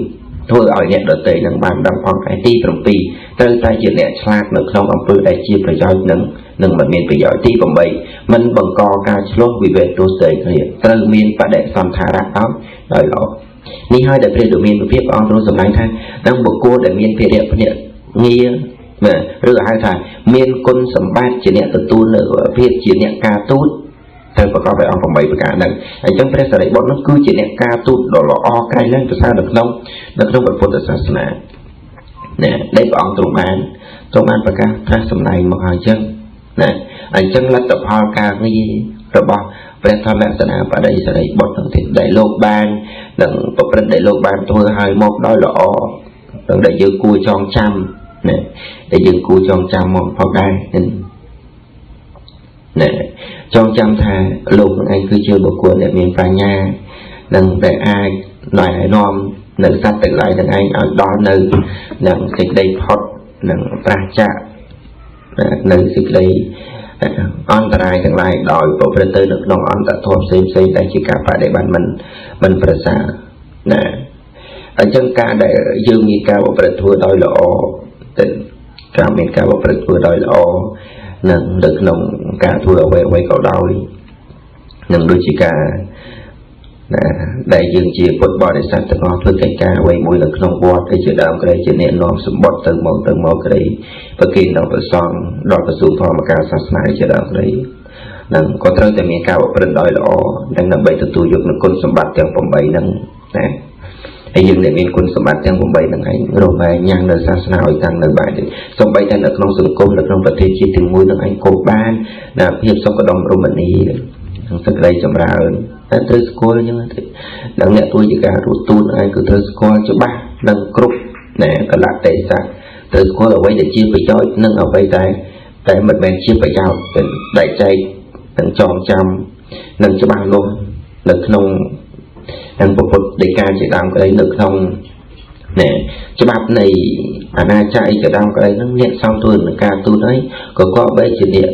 thôi ở nhẹ đợt tệ nâng bàn đăng phong cái ti from pi tới tay chuyện nhẹ slack được không ông tôi đại chia phải cho nâng mình miền phải giỏi ti from bảy mình bằng co ca slot vì về tôi sẽ hiện tới miền và để xong thả ra đó đòi lọ ni hai để về được miền phía ông tôi dùng này thay đang buộc cô để miền phía đẹp nhẹ nghi mà rồi hai thằng miền quân sầm bát chỉ nhẹ từ tu nữa phía chỉ nhẹ ca tốt theo và có phải ông phòng bảy với cả này anh trong press này bọn nó cứ chỉ nè ca tụt đỏ lọ cái lên từ sao được không vật phật sát na nè đây bọn tụi man và cả press này một hai chân nè anh chân là tập ho ca cái gì rồi bọn press tham gia sát na và đây sẽ đây bọn thằng thịt đại lô ban đừng tập press đại lô ban thôi hai một đôi lọ đừng để dư cua tròn trăm nè để dư cua tròn trăm một vào đây nè trong trăm thà lục anh cứ chưa bộ cuốn để miền Pà Nha đừng để ai nói lại nom đừng sát tự lại đừng anh ở đó nơi đừng dịch đây hot đừng tra chạ đừng dịch đây on tài đừng lại đòi bộ phật tử được đồng on tại thôn xem đây chỉ cả phải để bạn mình phật xã nè ở chân ca để dương như ca bộ phật thua đòi lỗ ca miền ca bộ phật thua đòi lỗ nâng được nông cả thua về quay cầu đau đi nâng đôi chỉ cả đại dương chia quật bỏ để sát từ ngon thôi cái ca quay mũi được nông qua cái chuyện đạo cái chuyện nền non sụm bọt từ một cái đấy và khi nó phải son đòi phải xuống thò mà cả sát này chuyện đạo cái đấy nâng có tới tại miền cao ở bên đòi lọ đang nằm bảy từ tu dục nâng côn sụm bát tiếng phòng bảy nâng nè ai dương để miền quân sớm bắt tiếng phòng bảy nâng ấy rồi về nhang nơi sát nào tăng nơi bài xong bảy thành được nông sừng côn được nông vật thiên chi từng mũi nâng ấy cô ban là hiệp xong có đông Romani thằng sắc đây chậm ra ở tới school nhưng đằng nhẹ tôi chỉ cả rút tu anh cứ tới school cho ba nâng group nè cả lạc tệ sa tới school ở đây để chia phải cho nâng ở đây tại mình bên chia phải giao đại chạy nâng tròn trăm nâng cho ba luôn được nông nâng bộ phật để ca chỉ làm cái đấy được không nè cho bác này na chạy chỉ làm cái đấy nó nhẹ xong thôi là ca tu đấy có bây chỉ điện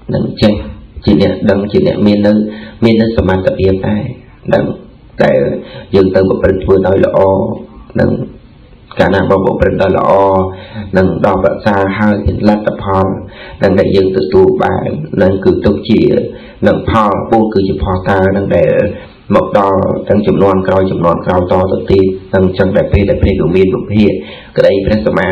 nâng trên chỉ điện đằng chỉ điện miền nơi sầm mặt tập hiệp này đằng tại dừng từ bộ phật vừa nói là nâng cả nam bộ phật đó là nâng đo vật xa hai lát tập hòn nâng đại dừng từ tu bài nâng cứ tục chỉ nâng phò vô cứ chỉ phò ta nâng để một đo tăng chấm non cao to tự tin tăng chân đại phê của miền của phía cái đây phải xem mà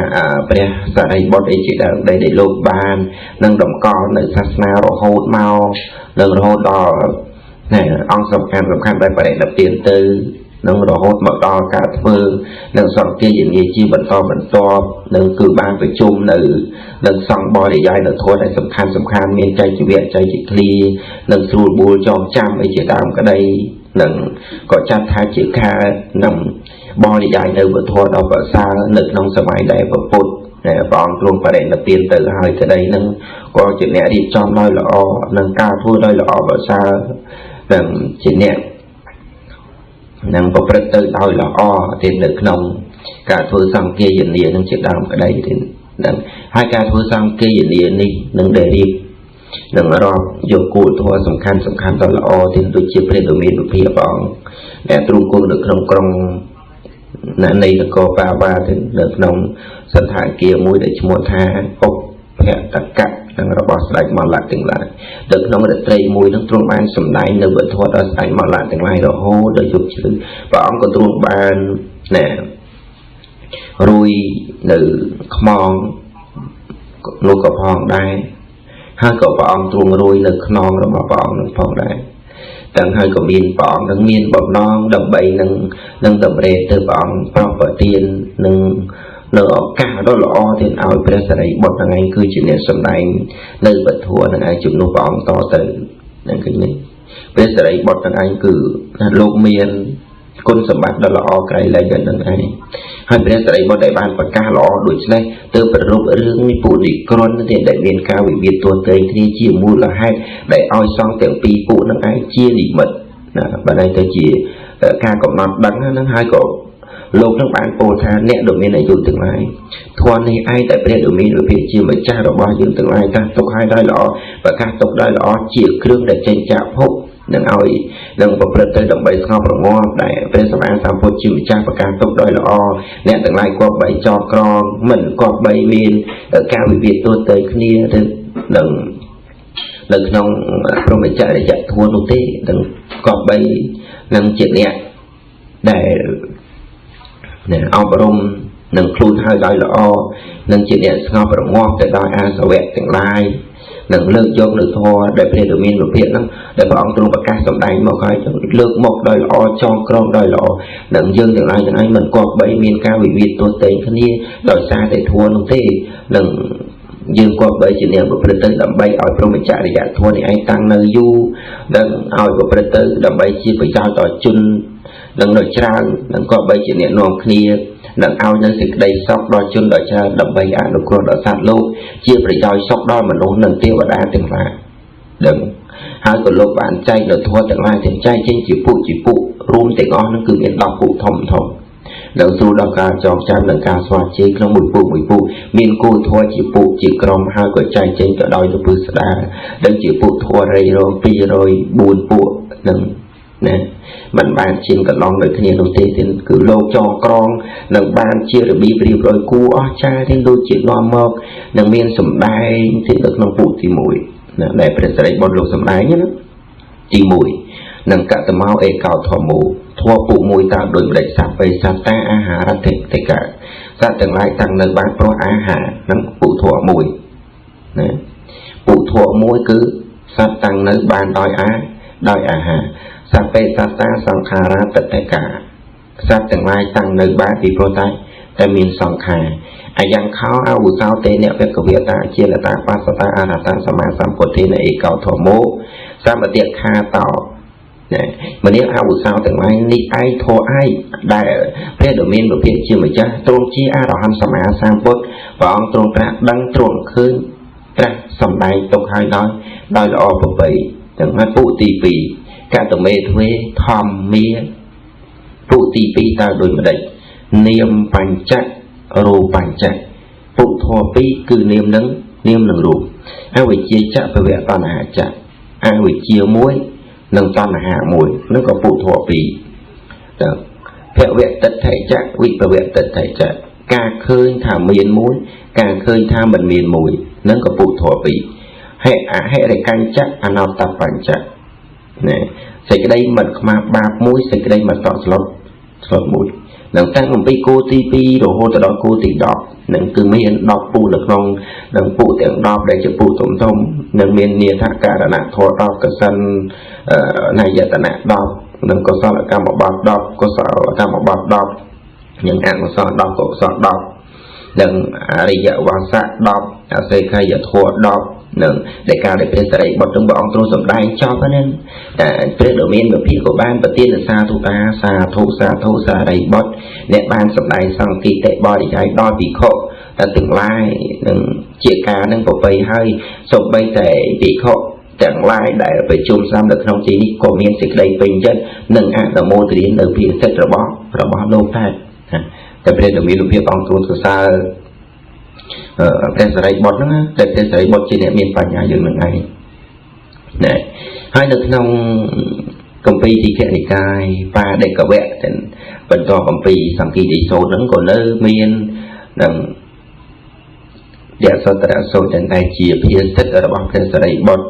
phải giờ đây bọn ấy chỉ là đây để lột bàn nâng đồng con nơi sát na rồi hốt mau nâng rồi hốt đo này ông sầm khăn đây phải đặt tiền từ nâng rồi hốt một đo cả thơ nâng sòng kia diễn nghề chi vẫn to nâng cử ban phải chung nâng sòng bò để dài nâng thôi này sầm khăn miền tây chỉ viện tây chỉ clear nâng sùi bùa cho trăm ấy chỉ làm cái đây nâng có chặt hai chữ ca nằm bò đi dài nơi vừa thua đâu vợ xa nực nông sớm ai đây vợ phụt để bọn luôn phải để là tiền từ hai cái đây nâng có chuyện nhẹ đi cho nói là o nâng cao thua đây là o vợ xa nâng chuyện nhẹ nâng có bất tư đôi là o tiền nực nông cả thua xong kia dần liền nâng chuyện làm cái đây thì nâng hai ca thua xong kia dần liền đi nâng để đi nâng rồi dù cụ thua sầm khăn đó là o thì tôi chia lên đồ miền đồ phía bọn để trung quân được trong nạn này là có ba thì được nông sân thải kia mũi để cho một tha ốc hẹn tất cả đang là bỏ sạch mà lại từng lại được nông để tây mũi nó trung ban sầm đáy nơi vợ thua ở sạch mà lại từng lại rồi hô để giúp chữ và ông có trung ban nè rui nữ mong nuôi cọp hòn đây hai cậu bọn trung rui nữ non rồi mà bọn nữ phong đây tầng hai của miền bọn nâng miền bọn non đầm bay nâng đầm rê từ bọn bao vợ tiền nâng nở cả đó lọ thì ao bây giờ đấy bọn thằng anh cứ chuyện này sầm này nơi vật thua thằng anh chụp nụ bọn to từ nâng cái này bây giờ đấy bọn thằng anh cứ lục miền con sầm bạc đó lọ cái lại gần thằng anh hai bây giờ đấy bọn đại ban và ca lọ đuổi này từ vật rục ở rừng như phụ đi con thì đại miền cao bị biệt tuột tới thì chỉ mua là hai đại oi xong tiểu pi phụ thằng anh chia đi mật và đây tôi chỉ ca cộng nọt đắng nó hai cậu lục các bạn ô tha nẹ đồ miền này dùng tương lai thuần thì ai tại bên đồ miền ở phía chia mà cha đồ bao nhiêu tương lai ta tục hai đai lọ và các tục đai lọ chỉ kêu để tranh chạm hốc nâng ao nâng vào bờ tới đồng bầy ngọc đồng ngon đại bên sầm an sam phô chịu cha và các tục đai lọ nẹ tương lai qua bầy cho con mình qua bầy miền ở cao bị việt tôi tới kia đừng đừng nông trong bầy chạy để chạy thua nô tê đừng qua bầy nâng chuyện nè để nè ông rung nâng khui hai đôi lọ nâng chuyện điện ngọc và ngon để đòi ăn sầu vẹt tương lai nâng lược dốc được thua để về đồ miền lục hiện lắm để bọn ông tung bạc ca sầm đánh một cái lược một đôi lọ cho con đôi lọ nâng dương tương lai mình có bảy miền cao bị việt tôi tên thân nhiên đòi xa để thua nông thế nâng dương qua bảy chuyện điện của predator đầm bay ở trong mình chạy để giải thua thì anh tăng nơi du nâng ao của predator đầm bay chia phải giao tỏi chun nâng nội trang nâng có bảy chuyện điện nòng kia nâng ao nhân sự đây sóc đo chun đòi cha đầm bay ăn được con đòi sát lô chia phải giao sóc đo mà nó nâng tiêu và đá từng là đừng hai của lô bạn chay được thua từng lai thì chay trên chỉ phụ run thì ngon nó cứ miền đọc phụ thông nâng su đo ca cho cha nâng ca xoa chế trong mùi phụ miền cô thua chỉ phụ chỉ cầm hai của chay trên cả đôi được bự đá đừng chỉ phụ thua rây rồi pi rồi buồn phụ nâng nè mình bàn trên cả lòng đời thiên đầu tiên thì cứ lâu cho con nâng ban chia được bí rồi cua cha thiên đôi chuyện lo mọc nâng miên sầm đai thì được nông phụ thì mùi để phải sẽ bọn lục sầm đai nhé thì mùi nâng cả tầm mau cao thọ mù thua phụ mùi tạo đổi lệ sạp về sạp ta á hà ra thể cả ra từng lại tăng nâng ban pro á hà nâng phụ thọ mùi phụ thọ mùi cứ sạp tăng nâng ban đòi á hà sạp về sạp ta sang khá ra tật thể cả sạp từng lại tăng nâng ban thì pro tay tại miền song khá yang khao ao sao tế nẹo về cầu việt ta chia là ta phát ta ana ta sama sam của thế này cầu thổ mô sao mà tiệt kha tỏ này mà nếu ao sao từng ai ni ai thô ai đại về đồ miền đồ việt chia mà cha tôn chi a đỏ ham sama sam phốt và ông tôn ta đăng tôn khơi ra sầm này tôn hai nói là o của vậy từng hai phụ tỷ phì cả tổ mê thuê thòm mía phụ tỷ phì ta đôi mà đẩy niệm bành chắc rô bành chạy phụ thọ pi cứ niêm nâng rô ai bị chia chạ về vẽ toàn hạ chạ ai bị chia muối nâng toàn hạ muối nó có phụ thọ pi vẽ vẽ tật thể chạ vị về vẽ tật thể chạ ca khơi thả miền muối ca khơi tha mình miền muối nó có phụ thọ pi hệ để canh chắc ăn nào tập bành chạy này សេចក្តីមិនខ្មាស់បាបមួយសេចក្តីមិនតក់ស្លុតមួយនឹងតាំងអំពីគោទី2រហូតដល់គោទី10នឹងគឺមាន10ពូនៅក្នុងនឹងពូទាំង10ដែលជាពូធំនឹងមាននាថករណធម៌10កសិនណយតនៈ10និងកុសលកម្មបត្តិ10កុសលកម្មបត្តិ10និងអកុសល10កុសល10និងអរិយវង្សៈ10អសេខយធម៌10នឹងដែលការដែលព្រះសរិបុត្រទាំងព្រះអង្គទ្រង់សម្ដែងចប់ហ្នឹងតែព្រះដ៏មានវិភាគក៏បានប្រទានសាធុការសាធុសារីបុត្រអ្នកបានសម្ដែងសង្កេតបរិយាយដល់ភិក្ខុទាំងឡាយនឹងជាការនឹងប្របីហើយសូម្បីតែភិក្ខុទាំងឡាយដែលប្រជុំស្ដាប់នៅក្នុងទីនេះក៏មានសេចក្តីពេញចិត្តនិងអនុមោទនានៅភាសិទ្ធរបស់លោកដែរតែព្រះដ៏មានវិភាគអង្គទ្រង់សរសើរព្រះសរិបុត្រហ្នឹងតែព្រះសរិបុត្រជាអ្នកមានបញ្ញាយើងនឹងឯងណែហើយនៅក្នុងគម្ពីរទីឃនិកាយបាដេកវៈទាំងបន្តគម្ពីរសង្គីតិសូត្រហ្នឹងក៏នៅមាននឹងយសតរសូត្រដែលជាភាសិទ្ធរបស់ព្រះសរិបុត្រ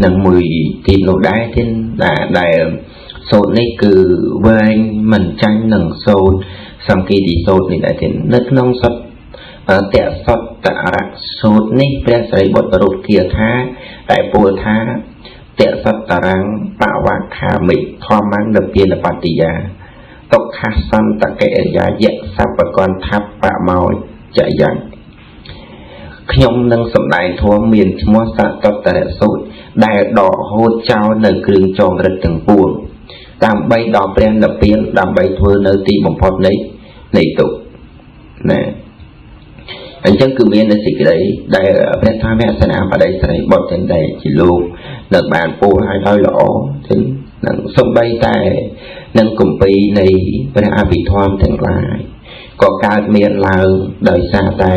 នឹងមួយទីនោះដែរទៀតដែលសូត្រនេះគឺវែងមិនចាញ់នឹងសូត្រសង្គីតិសូត្រនេះដែរទៀតនៅក្នុងសតតសតរសូត្រនេះព្រះសរិបុត្ររូបគាថាតែពោលថាតសតរੰបវខាមិធម្មងនិព្វានបត្តិយាតុក្ខសន្តកិរិយាយៈសពកន្ធបមោចយ៉ាងខ្ញុំនឹងសម្ដែងធម៌មានឈ្មោះសតតរសូត្រដែលដកហូតចោលនៅគ្រឿងចងរិតទាំងពួងដើម្បីដល់ព្រះនិព្វានដើម្បីធ្វើនៅទីបំផុតនៃទុក្ខណាអញ្ចឹងគឺមានសេចក្តីដែលព្រះធម្មសេនាបតីសរិបុត្រទាំងដែលជាលោកនៅបានពោលឲ្យល្អถึงនឹងសំបីតែនឹងគម្ពីរនៃព្រះអភិធម្មទាំងឡាយក៏កើតមានឡើងដោយសារតែ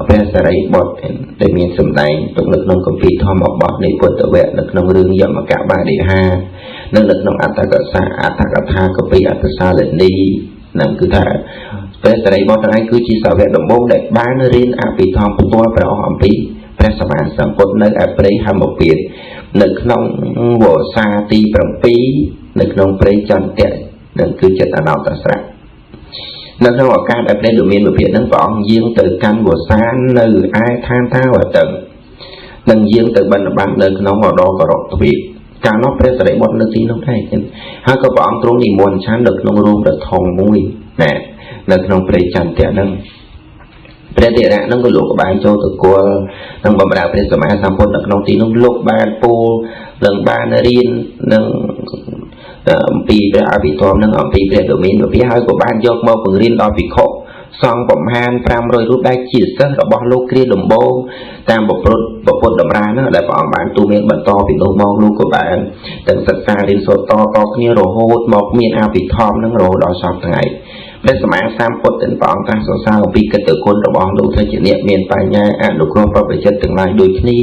ព្រះសរិបុត្រដែលមានសម្ដែងទុកនៅក្នុងគម្ពីរធម្មបទនៃពុទ្ធវគ្គនៅក្នុងរឿងយមកបាឌិហានិងនៅក្នុងអត្តកថាគម្ពីរអត្តសាលនីនឹងគឺថាព្រះសរិបុត្រទាំងឯងគឺជាសាវកដំបូងដែលបានរៀនអភិធម្មផ្ទាល់ព្រះអង្គអំពីព្រះសម្មាសម្ពុទ្ធនៅឯព្រៃហម្មពាននៅក្នុងវស្សាទី7នៅក្នុងព្រៃចន្ទៈនឹងគឺចិត្តអនន្តស្រៈនៅក្នុងឱកាសដែលព្រះដ៏មានវិភាគនឹងព្រះអង្គយាងទៅកាន់វស្សានៅឯឋានតាវតឹងនឹងយាងទៅបិណ្ឌបាតនៅក្នុងមណ្ឌលករកទ្វីបកាលនោះព្រះសរិបុត្រនៅទីនោះដែរហើយក៏ព្រះអង្គទ្រង់និមន្តឆាននៅក្នុងរូបដ៏ធំមួយណានៅក្នុងព្រៃចន្ទៈហ្នឹងព្រះតិរៈហ្នឹងក៏លោកបានចូលទៅគល់នឹងបម្រើព្រះសម្មាសម្ពុទ្ធនៅក្នុងទីនោះលោកបានពោលនឹងបានរៀននឹងអំពីព្រះអភិធម្មនឹងអំពីព្រះដ៏មានវិភាហើយក៏បានយកមកបង្រៀនដល់ភិក្ខុសង្ឃប្រមាណ500រូបដែលជាសិស្សរបស់លោកគ្រាដំបូងតាមពុទ្ធតម្រានោះដែលព្រះអង្គបានទូមានបន្តពីនោះមកលោកក៏បានទាំងសិក្សារៀនសូត្រតគ្នារហូតមកមានអភិធម្មនឹងរហូតដល់សពថ្ងៃព្រះសម្មាសម្ពុទ្ធទាំងព្រះអង្គតាំងសរសើរអំពីកិត្តិគុណរបស់លោកថាជាអ្នកមានបញ្ញាអនុគ្រោះប្រពចិត្តទាំងឡាយដូចគ្នា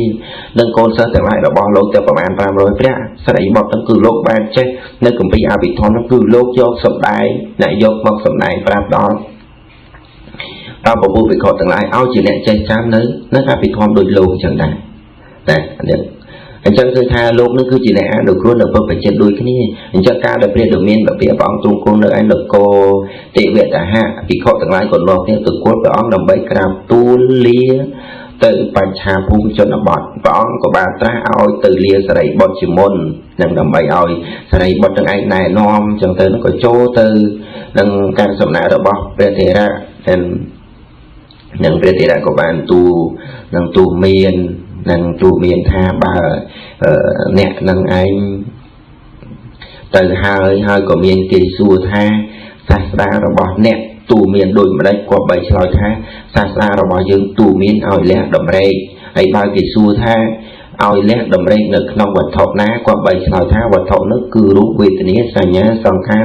និងកូនសិស្សទាំងឡាយរបស់លោកទៅប្រមាណ500ព្រះសរិបុត្រទាំងគឺលោកបានចេះនៅគម្ពីរអភិធម្មនោះគឺលោកយកសម្ដែងអ្នកយកមកសម្ដែងប្រាប់ដល់ពពុទ្ធភិក្ខុទាំងឡាយឲ្យជាអ្នកចេះចាំនៅអភិធម្មដូចលោកអញ្ចឹងដែរតែអញ្ចឹងគឺថាលោកនឹងគឺជាអ្នកអនុគ្រោះនៅពុទ្ធចិត្តដូចគ្នាអញ្ចឹងការដែលព្រះដ៏មានព្រះអង្គទ្រង់គង់នៅឯនគរទេវតាហៈភិក្ខុទាំងឡាយក៏លោកគ្នាទៅគល់ព្រះអង្គដើម្បីក្រាបទូលលាទៅបញ្ឆាភូមិជនបទព្រះអង្គក៏បានត្រាស់ឲ្យទៅលាសរិបុត្រជាមុននឹងដើម្បីឲ្យសរិបុត្រទាំងឯងណែនាំអញ្ចឹងទៅក៏ចូលទៅនឹងការសំណាក់របស់ព្រះថេរៈនិងព្រះថេរៈក៏បានទូមានថាបើអ្នកនឹងឯងទៅហើយក៏មានគេសួរថាសាស្ត្រារបស់អ្នកទូមានដូចម្ដេចក៏បីឆ្លើយថាសាស្ត្រារបស់យើងទូមានឲ្យលះដំរែកហើយបើគេសួរថាឲ្យលះដំរែកនៅក្នុងវត្ថុណាក៏បីឆ្លើយថាវត្ថុនោះគឺរូបវេទនាសញ្ញាសង្ខារ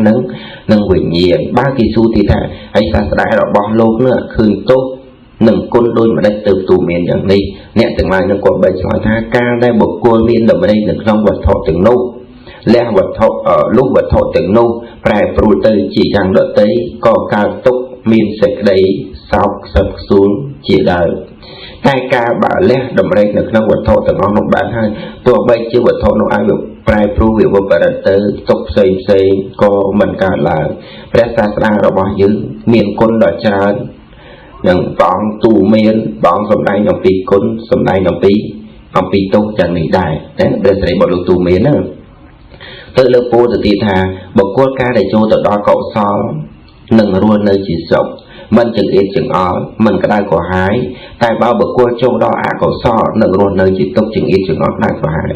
និងវិញ្ញាណបើគេសួរទីថាហើយសាស្ត្រារបស់លោកនោះឃើញទោសនឹងគុណដូចម្ដេចទៅទូមានយ៉ាងនេះអ្នកទាំងឡាយនឹងក៏បីឆ្លើយថាការដែលបុគ្គលមានដំណេកនៅក្នុងវត្ថុទាំងនោះលះវត្ថុលុះវត្ថុទាំងនោះប្រែប្រួលទៅជាយ៉ាងដទៃក៏កើតទុកមានសេចក្តីសោកខ្សឹបខ្សួលជាដើមតែការបើលះដំណេកនៅក្នុងវត្ថុទាំងអស់នោះបានហើយទោះបីជាវត្ថុនោះឲ្យ ប្រែប្រួលវាបបរិតទៅទុកផ្សេងក៏មិនកើតឡើងព្រះសាស្តារបស់យើងមានគុណដ៏ច្រើននឹងព្រះអង្គទូមានព្រះអង្គសម្ដែងអំពីគុណសម្ដែងអំពីទុកយ៉ាងនេះដែរតែព្រះសិរីបុត្រលោកទូមានហ្នឹងទៅលើពោលទៅទៀតថាបុគ្គលការដែលចូលទៅដល់កុសលនឹងរស់នៅជាសុខមិនចង្អៀតចង្អល់មិនក្តៅក្រហាយតែបើបុគ្គលចូលដល់អកុសលនឹងរស់នៅជាទុក្ខចង្អៀតចង្អល់ក្តៅក្រហាយ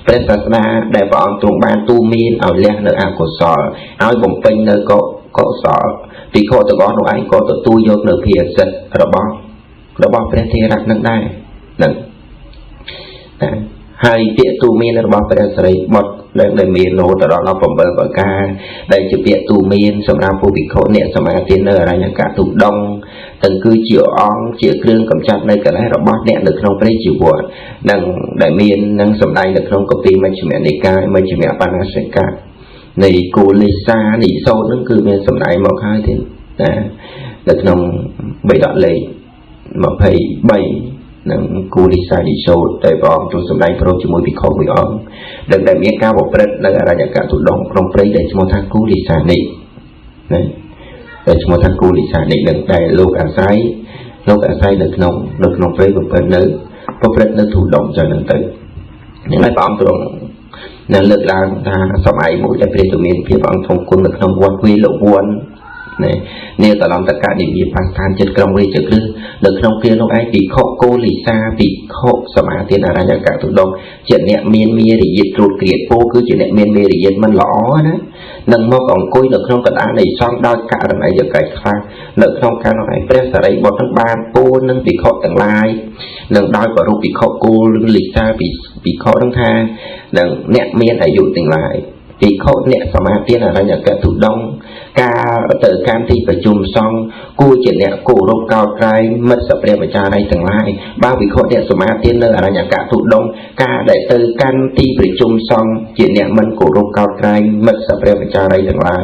ព្រះសាសនាដែលព្រះអង្គទ្រង់បានទូមានឲ្យលះនៅអកុសលឲ្យបំពេញនៅកុសលពីខទាំងអស់នោះឯងក៏ទទួលយកនៅភាសិទ្ធរបស់ព្រះធេរៈនឹងដែរនឹងហើយពាក្យទូមានរបស់ព្រះសិរីបុត្រដែលមានរហូតដល់17ប្រការដែលជាពាក្យទូមានសម្រាប់ผู้ភិក្ខុអ្នកសមាទាននៅអរញ្ញកទុដងទាំងគឺជាអង្គជាគ្រឿងកម្ចាត់នៅកិលេសរបស់អ្នកនៅក្នុងព្រះជីវ័ននិងដែលមាននឹងសម្ដែងនៅក្នុងកពីមជ្ឈិមនិកាយមជ្ឈិមបញ្ញាសិកានៃគូលិសានិសោតនឹងគឺមានសម្ដែងមកហើយទេណានៅក្នុងបេដកលេខ23នឹងគូលិសានិសោតដែលព្រះអង្គទ្រង់សម្ដែងប្រោសជាមួយភិក្ខុមួយអង្គដែលមានការប្រព្រឹត្តនៅអរញ្ញកទុដងក្នុងព្រៃដែលឈ្មោះថាគូលិសានិណាដែលឈ្មោះថាគូលិសានិនឹងដែលលោកអាស្រ័យនៅក្នុងព្រៃប្រព្រឹត្តនៅទុដងចឹងហ្នឹងទៅយ៉ាងណាព្រះអង្គទ្រង់នៅលើកឡើងថាសម័យមួយដែលព្រះទូមានភាពអង្គធំគុណនៅក្នុងវត្តវីលវ័ននាកលន្តកនិវិបស្ថានចិត្តក្រុងរាជក្រឹសនៅក្នុងគ្រានោះឯងភិក្ខុគោលិសាភិក្ខុសមាទានអរញ្ញកទុដងជាអ្នកមានមេរយាទត្រួតក្រៀតពោគឺជាអ្នកមានមេរយាទមិនល្អណានឹងមកអង្គុយនៅក្នុងកណ្ដាលនៃសង្ឃដោយករណីយកិច្ចខ្លះនៅក្នុងការនោះឯងព្រះសិរីបុត្រនឹងបានពោលនឹងភិក្ខុទាំងឡាយនឹងដោយប្ររូបភិក្ខុគោលិសាភិក្ខុនឹងថានឹងអ្នកមានអាយុទាំងឡាយភិក្ខុអ្នកសមាទានអរញ្ញកទុដងការទៅកម្មទីប្រជុំសង្ឃគួរជាអ្នកគោរពកោតក្រែងមិត្តសព្វវិចារីទាំងឡាយបើភិក្ខុអ្នកសមាទាននៅអរញ្ញកទុដងការដែលទៅកម្មទីប្រជុំសង្ឃជាអ្នកមិនគោរពកោតក្រែងមិត្តសព្វវិចារីទាំងឡាយ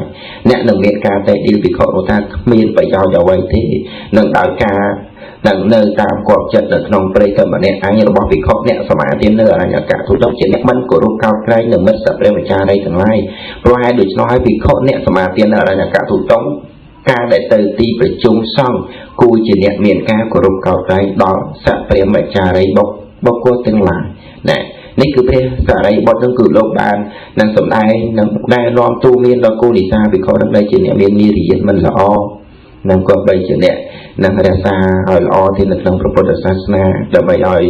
អ្នកនឹងមានការតែឌីលភិក្ខុនោះថាគ្មានប្រយោជន៍អ្វីទេនឹងដោយការនឹងនៅតាមគប់ចិត្តនៅក្នុងព្រៃកមម្នាក់អញរបស់ភិក្ខុអ្នកសមាទាននៅអរញ្ញកទុដងជាអ្នកមិនគោរពកោតក្រែងនៅមិត្តសព្វវិចារីទាំងឡាយព្រោះហេតុដូច្នោះហើយភិក្ខុអ្នកសមាទាននៅអរញ្ញកទុដងការដែលទៅទីប្រជុំសង្ឃគួរជាអ្នកមានការគោរពកោតក្រែងដល់សព្វវិចារីបុគ្គលទាំងឡាយណានេះគឺព្រះសារីបុត្រនឹងគឺលោកបាននឹងសម្ដែងនឹងដែលនាំទូមានដល់គូលិសាភិក្ខុនឹងដែលជាអ្នកមានមេរយាទមិនល្អនឹងក៏បីជាអ្នកនឹងរក្សាឲ្យល្អទីនៅក្នុងព្រះពុទ្ធសាសនាដើម្បីឲ្យ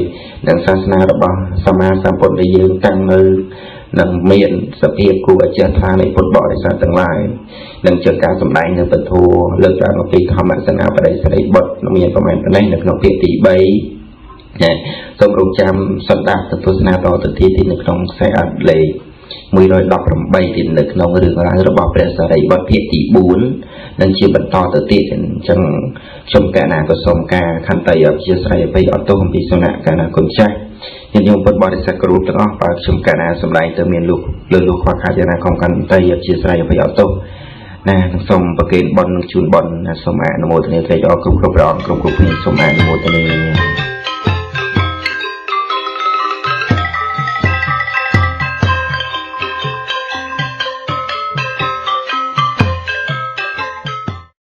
នឹងសាសនារបស់សម្មាសម្ពុទ្ធដែលយើងតាំងនៅនឹងមានសភាពគួរឲ្យជ្រះថ្លានៃពុទ្ធបរិស័ទទាំងឡាយនឹងជាការសម្ដែងនៅពធលើកឡើងអំពីធម្មសនាបរិសិរីបុត្រមានប្រមាណប៉ុណ្ណេះនៅក្នុងភាគទី3ណាសូមរងចាំសន្តាប់ទស្សនាតទៅទីនៅក្នុងខ្សែអត្ថលេខ118ទីនៅក្នុងរឿងរ៉ាវរបស់ព្រះសារីបុត្រភាគទី4នឹងជាបន្តទៅទៀតអញ្ចឹងខ្ញុំកណាក៏សូមការខន្តីអព្យាស្រ័យអភ័យអត់ទោសអំពីសំណាក់កណាគុណចាស់ញាតិញោមពុទ្ធបរិស័ទគ្រប់ទាំងអស់បើខ្ញុំកណាសម្ដែងទៅមានលោកខ្វះខាតយ៉ាងណាខំខន្តីអព្យាស្រ័យអភ័យអត់ទោសណាសូមប្រគេនបុណ្យនឹងជូនបុណ្យសូមអនុមោទនាត្រេកអរគ្រប់ព្រះអង្គគ្រប់គ្នាសូមអនុមោទនា